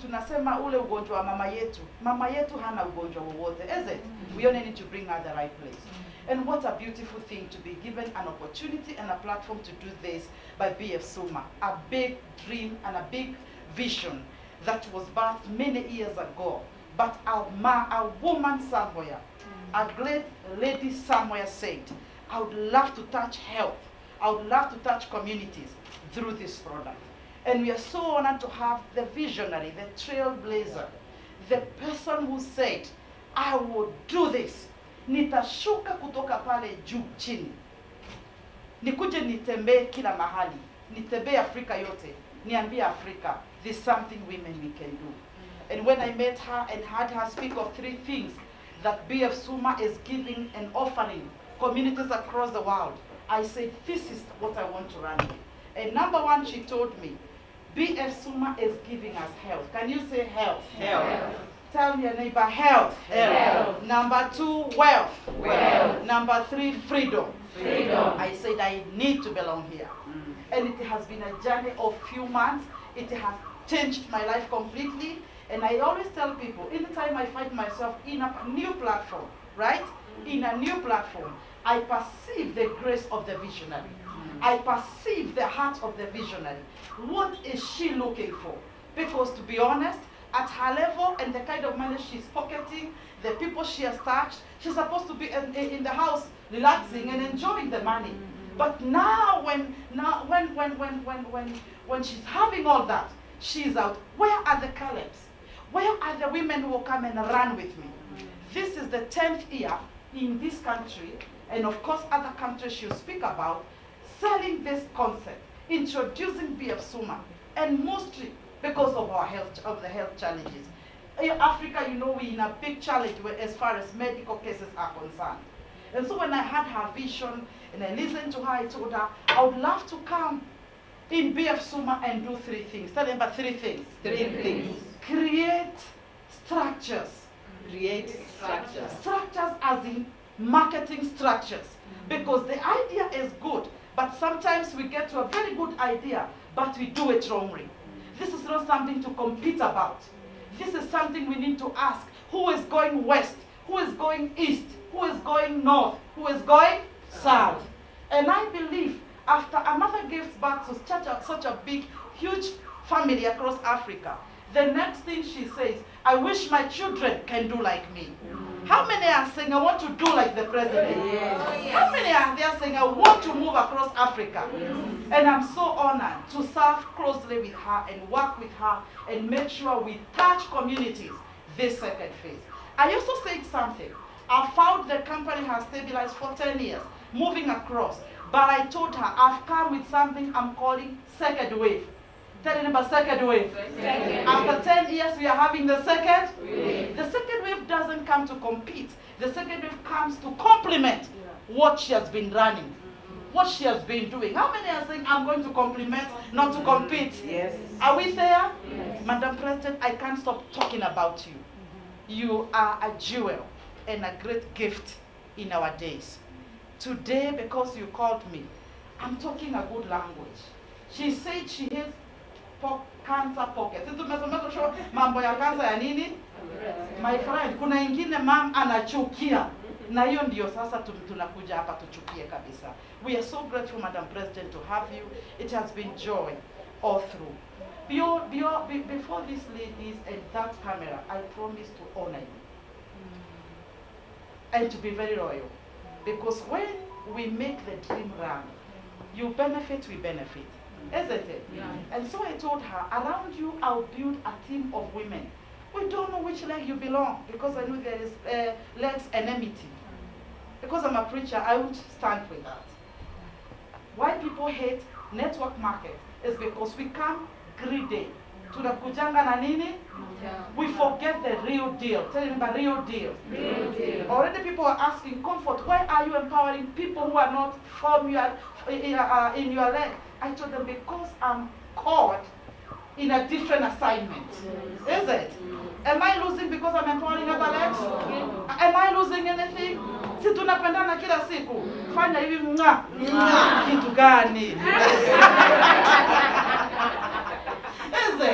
tunasema ule ugonjwa wa mama yetu. Mama yetu hana ugonjwa wowote, is it? We only need to bring her the right place. And what a beautiful thing to be given an opportunity and a platform to do this by BF Suma. A big dream and a big vision that was birthed many years ago. But a woman somewhere, a great lady somewhere said, I would love to touch health. I would love to touch communities through this product. And we are so honored to have the visionary, the trailblazer, the person who said, I will do this. Nitashuka kutoka pale juu chini. Nikuje nitembee kila mahali. Nitembee Afrika yote. Niambie Africa, there's something women we can do. And when I met her and had her speak of 3 things that BF Suma is giving and offering communities across the world, I said, this is what I want to run with. And number 1, she told me, BF Suma is giving us health. Can you say health? Health. Tell your neighbor, health. Health. Number 2, wealth. Wealth. Number 3, freedom. Freedom. I said, I need to belong here. And it has been a journey of few months. It has changed my life completely. And I always tell people, anytime I find myself in a new platform, right? In a new platform, I perceive the grace of the visionary. I perceive the heart of the visionary. What is she looking for? Because to be honest, at her level and the kind of money she's pocketing, the people she has touched, she's supposed to be in the house relaxing and enjoying the money. But now when she's having all that, she's out. Where are the Calebs? Where are the women who will come and run with me? This is the 10th year in this country, and of course other countries she'll speak about, selling this concept, introducing BF Suma, and mostly because of our the health challenges. In Africa, you know, we're in a big challenge as far as medical cases are concerned. And so when I had her vision and I listened to her, I told her, I would love to come in BF Suma and do 3 things. Tell them about 3 things. 3 things. Create structures. Create structures. Structures as in marketing structures. Because the idea is good, but sometimes we get to a very good idea, but we do it wrongly. This is not something to compete about. This is something we need to ask. Who is going west? Who is going east? Who is going north? Who is going south? And I believe after a mother gives birth to such a big, huge family across Africa, the next thing she says, I wish my children can do like me. How many are saying, I want to do like the president? Yes. How many are there saying, I want to move across Africa? Yes. And I'm so honored to serve closely with her and work with her and make sure we touch communities this second phase. I also said something. I found the company has stabilized for 10 years, moving across. But I told her, I've come with something I'm calling second wave. Tell them about second wave. After 10 years, we are having the second wave. The second wave doesn't come to compete. The second wave comes to complement what she has been running, what she has been doing. How many are saying, I'm going to complement, not to compete? Yes. Are we there? Yes. Madam President, I can't stop talking about you. You are a jewel and a great gift in our days. Today, because you called me, I'm talking a good language. She said she has cancer pocket. Tumesomea mambo ya kansa ya nini? My friend, kuna ingine mam anachukia. Na hiyo ndio sasa tunakuja hapa tuchukie kabisa. We are so grateful, Madam President, to have you. It has been joy all through. Before these ladies and that camera, I promise to honor you. And to be very loyal. Because when we make the dream run, you benefit, we benefit. Isn't it? Yeah. And so I told her, around you, I'll build a team of women. We don't know which leg you belong, because I know there is legs enmity. Because I'm a preacher, I won't stand with that. Why people hate network market is because we come greedy. Tunakujanga na nini? We forget the real deal. Tell them about real deal. Real deal. Already people are asking, Comfort, why are you empowering people who are not from your, in your leg? I told them, because I'm called in a different assignment. Is it? Am I losing because I'm empowering other legs? Am I losing anything? Si tunapendana kila siku. Fanya hivi mwa. Kitu gani? Is it?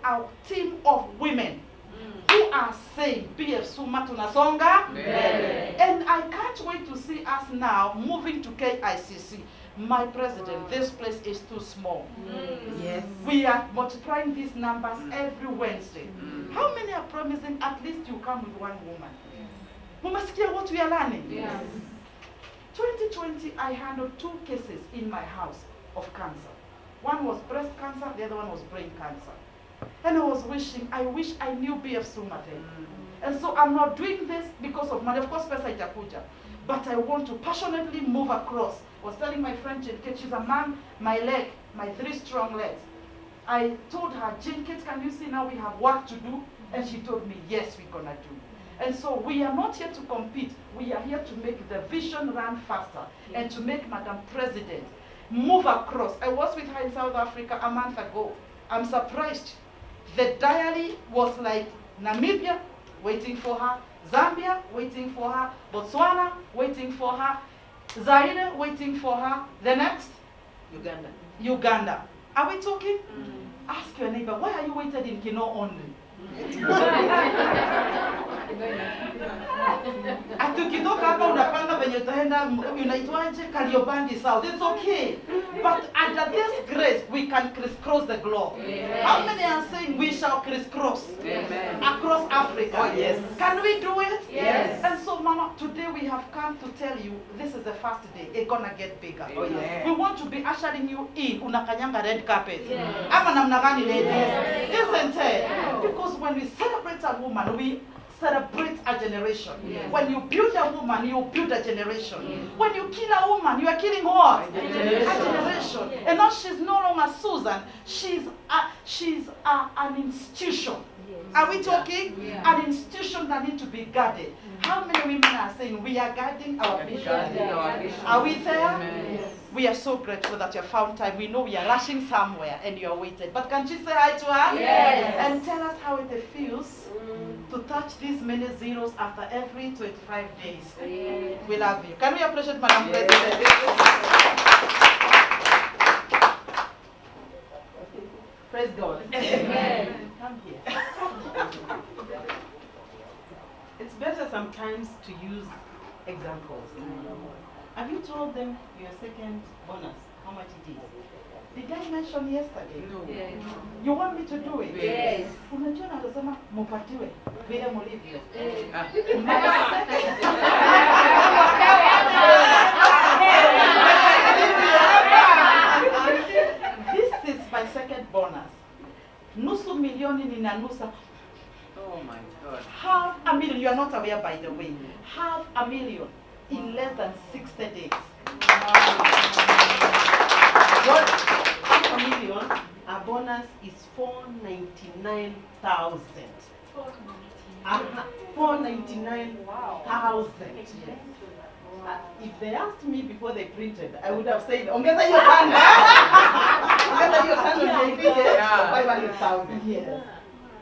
a team of women who are saying, BF Suma tunasonga. And I can't wait to see us now moving to KICC. My president, this place is too small. Yes. We are multiplying these numbers every Wednesday. How many are promising at least you come with one woman? Mumasikia what we are learning? Yes. 2020, I handled 2 cases in my house of cancer. One was breast cancer, the other one was brain cancer. And I was wishing, I wish I knew BF Suma then. And so I'm not doing this because of money. Of course, pesa itakuja. But I want to passionately move across. I was telling my friend Jinket, she's a man, my 3 strong legs. I told her, Jinket, can you see now we have work to do? And she told me, yes, we're gonna do. And so we are not here to compete. We are here to make the vision run faster and to make Madam President move across. I was with her in South Africa a month ago. I'm surprised. The diary was like Namibia, waiting for her, Zambia, waiting for her, Botswana, waiting for her, Zaire, waiting for her. The next? Uganda. Uganda. Are we talking? Ask your neighbor, why are you waited in Kino only? Atukitoka hapa unapanga venye utaenda unaitwaje Kariobangi South. It's okay. But under this grace we can crisscross the globe. Amen. How many are saying we shall crisscross across Africa? Oh, yes. Can we do it? Yes. And so Mama, today we have come to tell you this is the first day. It's gonna get bigger. Oh, yes. We want to be ushering you in unakanyanga red carpet. Yes. Ama namna gani ladies? Yes. Isn't it? Because when we celebrate a woman, we celebrate a generation. Yes. When you build a woman, you build a generation. When you kill a woman, you are killing what? A generation. Yes. And now she's no longer Susan. She's an institution. Yes. Are we talking? Yeah. An institution that needs to be guarded. How many women are saying we are guarding our vision? Are we there? Amen. Yes. We are so grateful that you have found time. We know we are rushing somewhere and you are waited. But can you say hi to us? Yes. And tell us how it feels to touch these many zeros after every 25 days. Yes. We love you. Can we appreciate Madam Yes. President? Praise God. Amen. Come here. It's better sometimes to use examples. Have you told them your second bonus, how much it is? Did I mention yesterday? No. Yes. You want me to do it? Yes. Unajua nasema mupatiwe vile mulivyo. Ah. This is my second bonus. Nusu milioni ninanusa. Oh my God. Half a million. You are not aware, by the way. Half a million in less than 60 days. What? Half a million, our bonus is 499,000. 499,000. If they asked me before they printed, I would have said, ongeza hiyo tano. Ongeza hiyo tano ndio ifike Yeah. 500,000. Yes.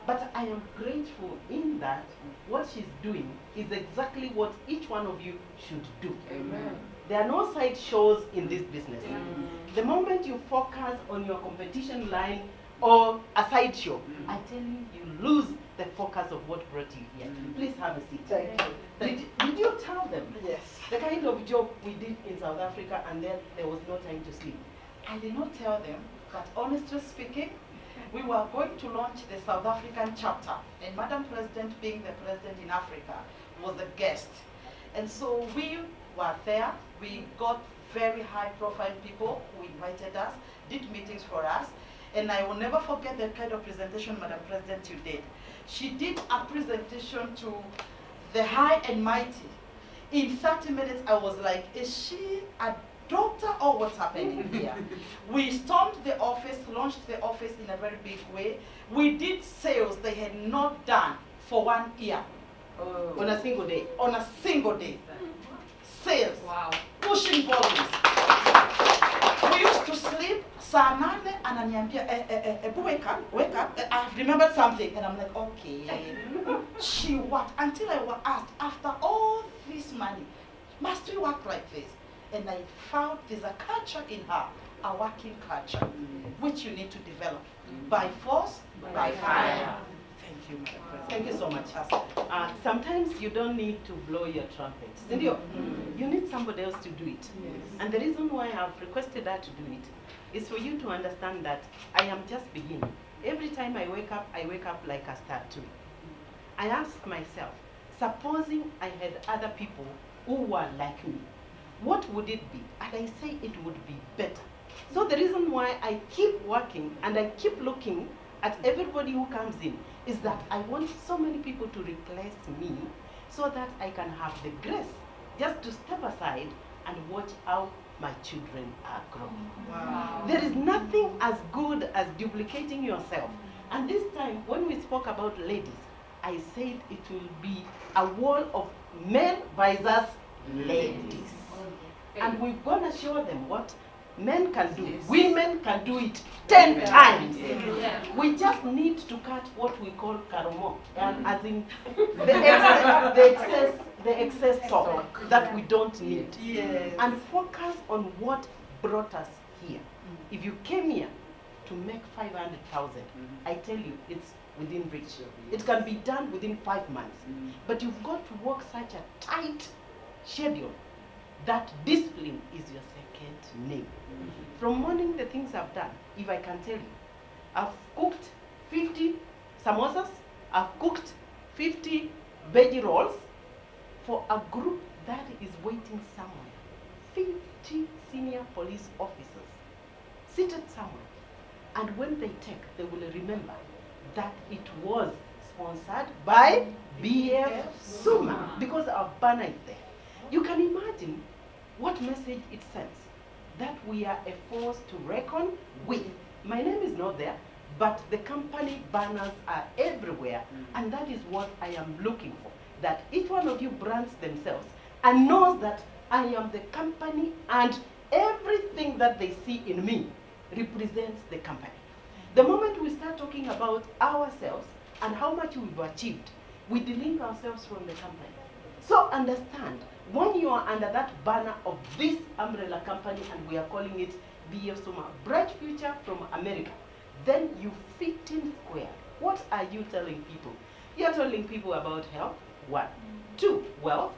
But I am grateful in that what she's doing is exactly what each one of you should do. Amen. There are no side shows in this business. The moment you focus on your competition line or a side show, I tell you, you lose the focus of what brought you here. Please have a seat. Thank you. Did you tell them Yes. the kind of job we did in South Africa and then there was no time to sleep? I did not tell them, but honestly speaking, we were going to launch the South African chapter, and Madam President, being the president in Africa, was the guest. And so we were there. We got very high-profile people who invited us, did meetings for us, and I will never forget the kind of presentation, Madam President, you did. She did a presentation to the high and mighty. In 30 minutes, I was like, is she a doctor or what's happening here? We stormed the office, launched the office in a very big way. We did sales they had not done for 1 year. On a single day. On a single day. Sales. Wow. Pushing volumes. We used to sleep saa nane ananiambia wake up, I have remembered something, and I'm like, okay. She worked until I was asked, after all this money, must we work like this? And I found there's a culture in her, a working culture, which you need to develop. By force, by fire. Thank you, Madam President. Thank you so much. Sometimes you don't need to blow your trumpet. You need somebody else to do it. And the reason why I've requested her to do it is for you to understand that I am just beginning. Every time I wake up like a star too. I ask myself, supposing I had other people who were like me, what would it be? And I say it would be better. So the reason why I keep working and I keep looking at everybody who comes in is that I want so many people to replace me so that I can have the grace just to step aside and watch how my children are growing. Wow. There is nothing as good as duplicating yourself. And this time, when we spoke about ladies, I said it will be a wall of men versus ladies. And we're going to show them what men can do. Women can do it 10 times. We just need to cut what we call karomo, as in the excess talk that we don't need. And focus on what brought us here. If you came here to make 500,000, I tell you, it's within reach. It can be done within 5 months. But you've got to work such a tight schedule that discipline is your second name. From morning, the things I've done, if I can tell you, I've cooked 50 samosas, I've cooked 50 veggie rolls for a group that is waiting somewhere. 50 senior police officers seated somewhere. And when they take, they will remember that it was sponsored by BF Suma, because our banner is there. You can imagine what message it sends, that we are a force to reckon with. My name is not there, but the company banners are everywhere, and that is what I am looking for, that each one of you brands themselves and knows that I am the company, and everything that they see in me represents the company. The moment we start talking about ourselves and how much we've achieved, we delink ourselves from the company. So understand, when you are under that banner of this umbrella company, and we are calling it BF Suma, Bright Future from America, then you fit in square. What are you telling people? You're telling people about health, 1. 2, wealth,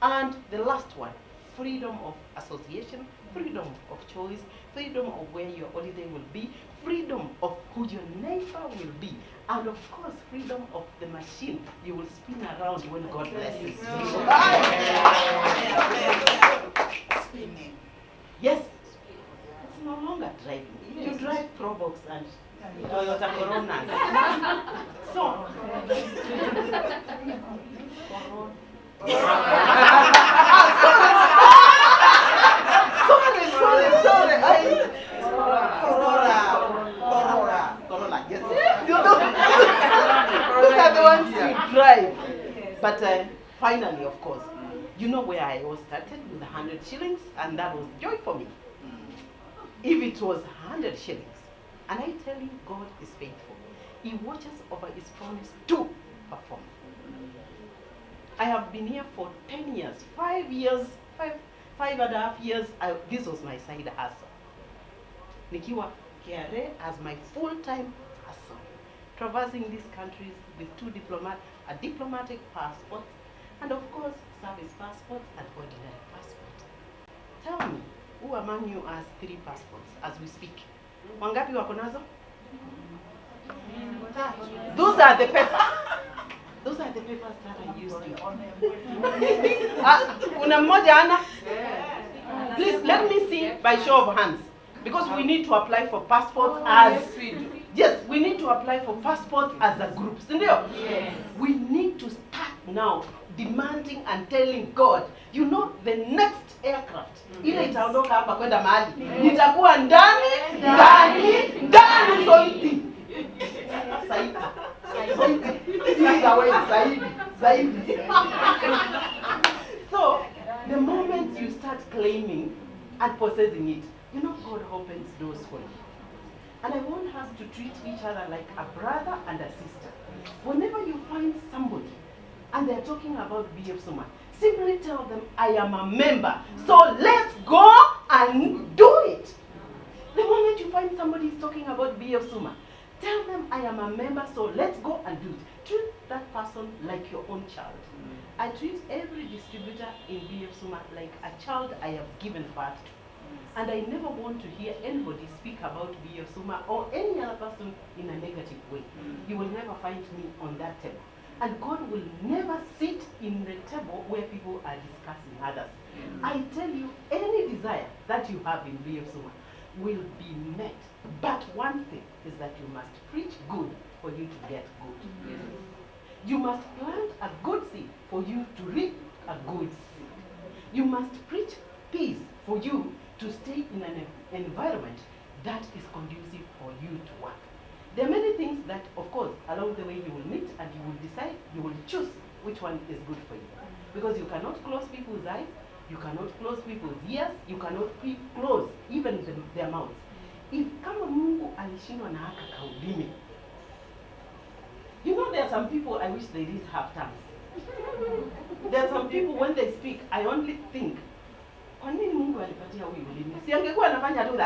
and the last one, freedom of association, freedom of choice, freedom of where your holiday will be, freedom of who your neighbor will be, and of course, freedom of the machine you will spin around when God blesses you. Spinning. Yes, it's no longer driving. You drive Probox and Toyota Coronas. So, sorry. Corolla. Yes. Those are the ones you drive. But finally, of course, you know where I was started with 100 shillings, and that was joy for me. If it was 100 shillings, and I tell you, God is faithful. He watches over his promise to perform. I have been here for 10 years, 5 years, five and a half years. This was my side hustle. Nikiwa KRA as my full-time hustle. Traversing these countries with a diplomatic passport, and of course, service passport and ordinary passport. Tell me, who among you has 3 passports as we speak? Wangapi wako nazo? Those are the papers. Those are the papers that I used to. Kuna mmoja ana? Please let me see by show of hands, because we need to apply for passport as we need to apply for passport as a group. Yes. We need to start now demanding and telling God, you know, the next aircraft ile itaondoka hapa kwenda mahali nitakuwa ndani zaidi. So the moment you start claiming and possessing it, you know, God opens doors for you. And I want us to treat each other like a brother and a sister. Whenever you find somebody and they're talking about BF Suma, Simply tell them, I am a member. So let's go and do it. The moment you find somebody is talking about BF Suma, tell them, I am a member, so let's go and do it. Treat that person like your own child. I treat every distributor in BF Suma like a child I have given birth to. And I never want to hear anybody speak about BF Suma or any other person in a negative way. You will never find me on that table. And God will never sit in the table where people are discussing others. I tell you, any desire that you have in BF Suma will be met. But one thing is that you must preach good for you to get good. You must plant a good seed for you to reap a good seed. You must preach peace for you to stay in an environment that is conducive for you to work. There are many things that, of course, along the way you will meet and you will decide, you will choose which one is good for you. Because you cannot close people's eyes, you cannot close people's ears, you close even their mouths. If kama Mungu alishindwa na haka kaulimi, you know there are some people I wish they didn't have tongues. There are some people when they speak, I only think, kwa nini Mungu alipatia huyu ulimi? Si angekuwa anafanya tu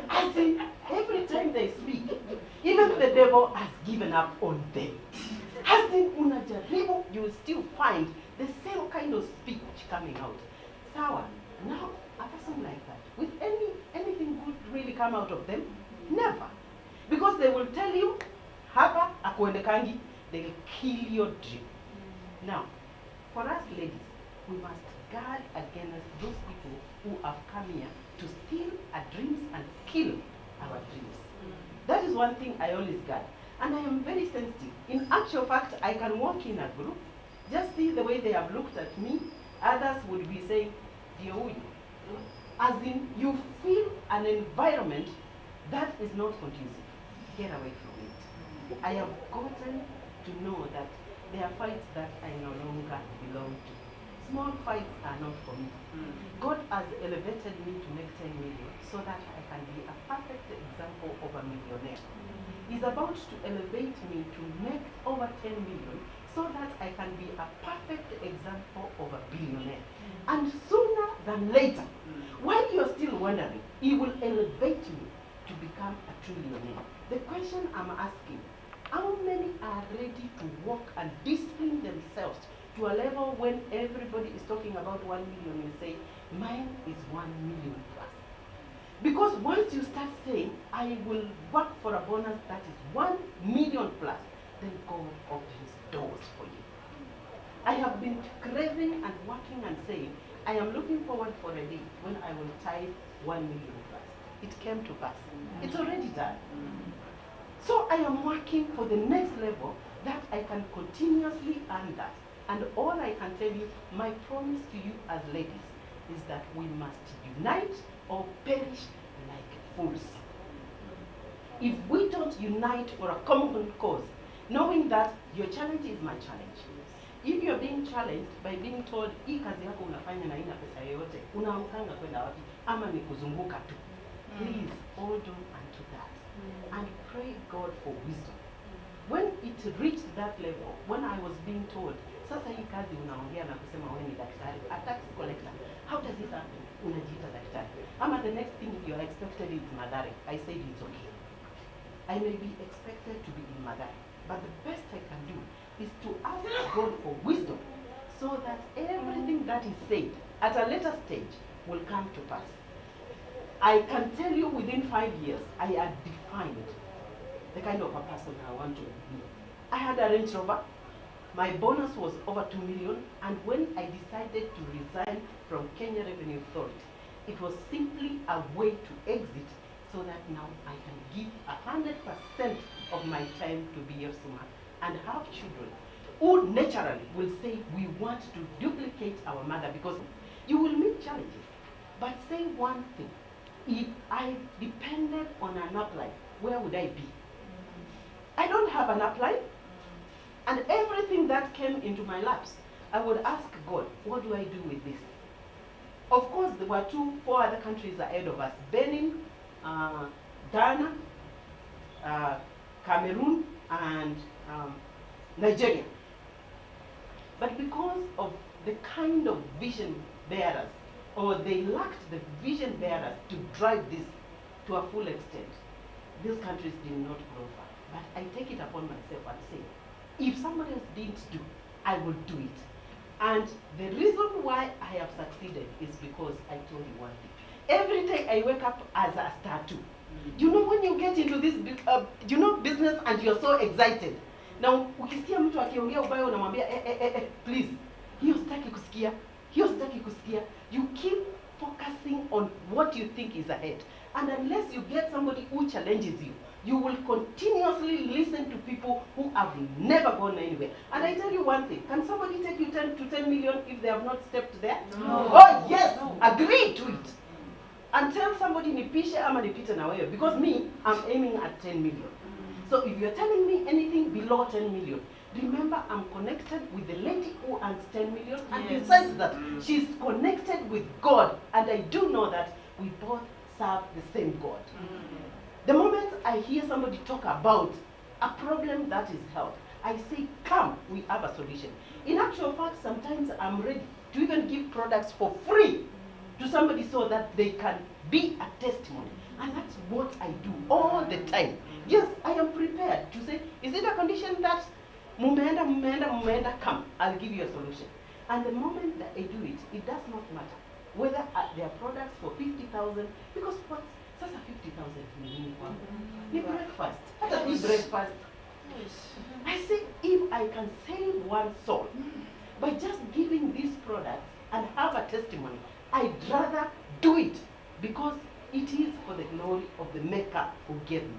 I see every time they speak, even the devil has given up on them. Has been unajaribu, you will still find the same kind of speech coming out. Sawa, now a person like that, with anything good really come out of them? Never. Because they will tell you, hapa akuendekangi, they will kill your dream. Now, for us ladies, we must guard against those people who have come here to steal our dreams and kill our dreams. That is one thing I always guard. And I am very sensitive. In actual fact, I can walk in a group, just see the way they have looked at me. Others would be saying, dear Uyu. As in, you feel an environment that is not conducive. Get away from it. I have gotten to know that there are fights that I no longer belong to. Small fights are not for me. God has elevated me to make 10 million so that I can be a perfect example of a millionaire. He's about to elevate me to make over 10 million so that I can be a perfect example of a billionaire. And sooner than later, while you're still wondering, he will elevate you to become a trillionaire. The question I'm asking, how many are ready to work and discipline themselves to a level when everybody is talking about 1 million, you say, mine is 1 million plus. Because once you start saying, I will work for a bonus that is 1 million plus, then God opens doors for you. I have been craving and working and saying, I am looking forward for a day when I will tithe 1 million plus. It came to pass. It's already done. So I am working for the next level that I can continuously earn that. And all I can tell you, my promise to you as ladies, is that we must unite or perish like fools. If we don't unite for a common cause, knowing that your challenge is my challenge. If you're being challenged by being told, hii kazi yako unafanya na ina pesa yoyote, unaamkanga kwenda wapi, ama ni kuzunguka tu. Please hold on unto that and pray God for wisdom. When it reached that level, when I was being told, sasa hii kazi unaongea na kusema wewe ni daktari, a tax collector, how does it happen? Unajiita daktari. Ama the next thing you're expected is Madare. I said it's okay. I may be expected to be in Madare, but the best I can do is to ask God for wisdom so that everything that is said at a later stage will come to pass. I can tell you within 5 years, I had defined the kind of a person I want to be. I had a Range Rover. My bonus was over 2 million, and when I decided to resign from Kenya Revenue Authority, it was simply a way to exit so that now I can give 100% of my time to BF Suma and have children who naturally will say, we want to duplicate our mother, because you will meet challenges. But say one thing, if I depended on an upline, where would I be? I don't have an upline. And everything that came into my laps, I would ask God, what do I do with this? Of course, there were 4 other countries ahead of us. Benin, Ghana, Cameroon, and Nigeria. But because of the kind of vision bearers, or they lacked the vision bearers to drive this to a full extent, these countries did not grow far. But I take it upon myself and say, if somebody else didn't do, I will do it. And the reason why I have succeeded is because I told you one thing. Every day I wake up as a star too. You know, when you get into this business and you're so excited. Now, ukisikia mtu akiongea ubaya unamwambia please, hiyo sitaki kusikia, hiyo sitaki kusikia. You keep focusing on what you think is ahead. And unless you get somebody who challenges you, you will continuously listen to people who have never gone anywhere. And I tell you one thing, can somebody take you 10 to 10 million if they have not stepped there? No. Oh yes, no. Agree to it. And tell somebody nipishe ama nipite na wewe, because me, I'm aiming at 10 million. So if you're telling me anything below 10 million, remember I'm connected with the lady who earns 10 million, and Yes. besides that, she's connected with God, and I do know that we both serve the same God. The moment I hear somebody talk about a problem that is health, I say, come, we have a solution. In actual fact, sometimes I'm ready to even give products for free to somebody so that they can be a testimony. And that's what I do all the time. Yes, I am prepared to say, is it a condition that mumeenda, come, I'll give you a solution. And the moment that I do it, it does not matter whether there are products for 50,000, because what's sasa 50,000 ni nini kwangu? Ni breakfast. Hata ni breakfast. I say, if I can save one soul by just giving these products and have a testimony, I'd rather do it, because it is for the glory of the Maker who gave me.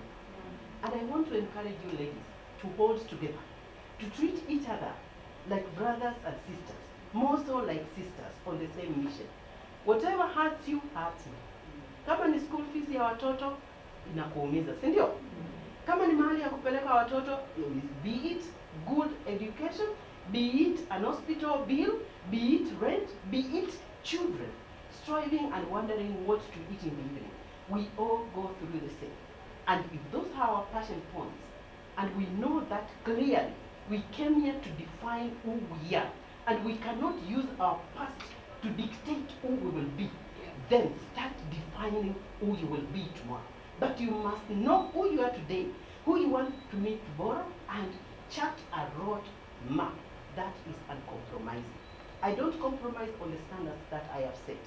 And I want to encourage you ladies to hold together, to treat each other like brothers and sisters, more so like sisters on the same mission. Whatever hurts you, hurts me. Kama ni school fees ya watoto, inakuumiza, si ndio? Kama ni mahali ya kupeleka watoto, be it good education, be it an hospital bill, be it rent, be it children striving and wondering what to eat in the evening. We all go through the same. And if those are our passion points, and we know that clearly, we came here to define who we are, and we cannot use our past to dictate who we will be, then start defining who you will be tomorrow. But you must know who you are today, who you want to meet tomorrow, and chart a road map that is uncompromising. I don't compromise on the standards that I have set.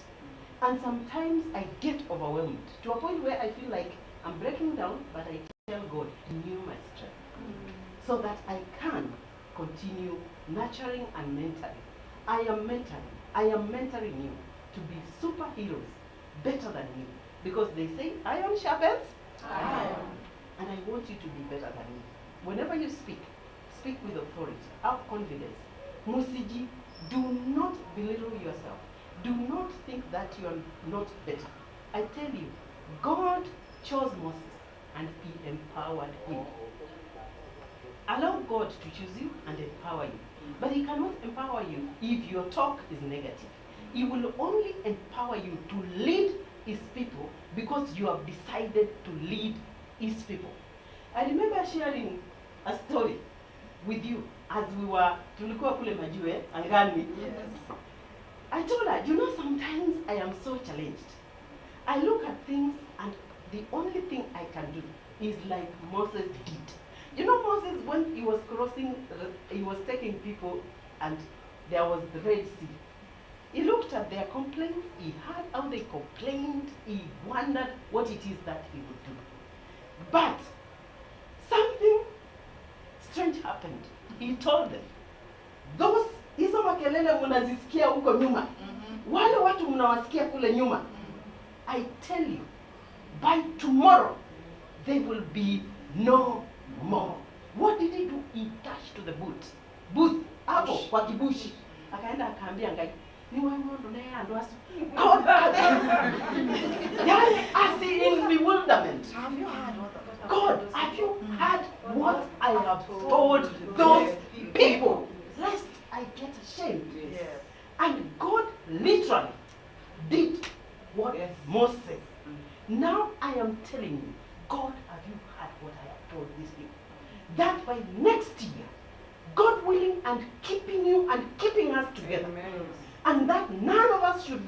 And sometimes I get overwhelmed to a point where I feel like I'm breaking down, but I tell God, renew my strength, so that I can continue nurturing and mentoring. I am mentoring you to be superheroes, better than you. Because they say, iron sharpens iron. And I want you to be better than me. Whenever you speak, speak with authority, have confidence. Musiji, do not belittle yourself. Do not think that you are not better. I tell you, God chose Moses and he empowered him. Allow God to choose you and empower you. But he cannot empower you if your talk is negative. He will only empower you to lead his people because you have decided to lead his people. I remember sharing a story with you as we were tulikuwa kule Majue angani. Yes. I told her, you know, sometimes I am so challenged. I look at things and the only thing I can do is like Moses did. You know, Moses, when he was crossing, he was taking people and there was the Red Sea. He looked at their complaints, he heard how they complained, he wondered what it is that he would do. But something strange happened. He told them, those hizo makelele mnazisikia huko nyuma, wale watu mnawasikia kule nyuma, I tell you, by tomorrow, they will be no more. What did he do? He dashed to the booth, hapo kwa kibushi. Akaenda akaambia ngai, ni wewe ndo naye ndo asu. God, yani as in bewilderment. Have you heard what God, have you heard what I have told those people? Lest I get ashamed. Yes. And God literally did what Yes. Moses said. Now I am telling you, God, have you heard what I have told these people? That by next year, God willing, and keeping you and keeping us together. And that none of us should be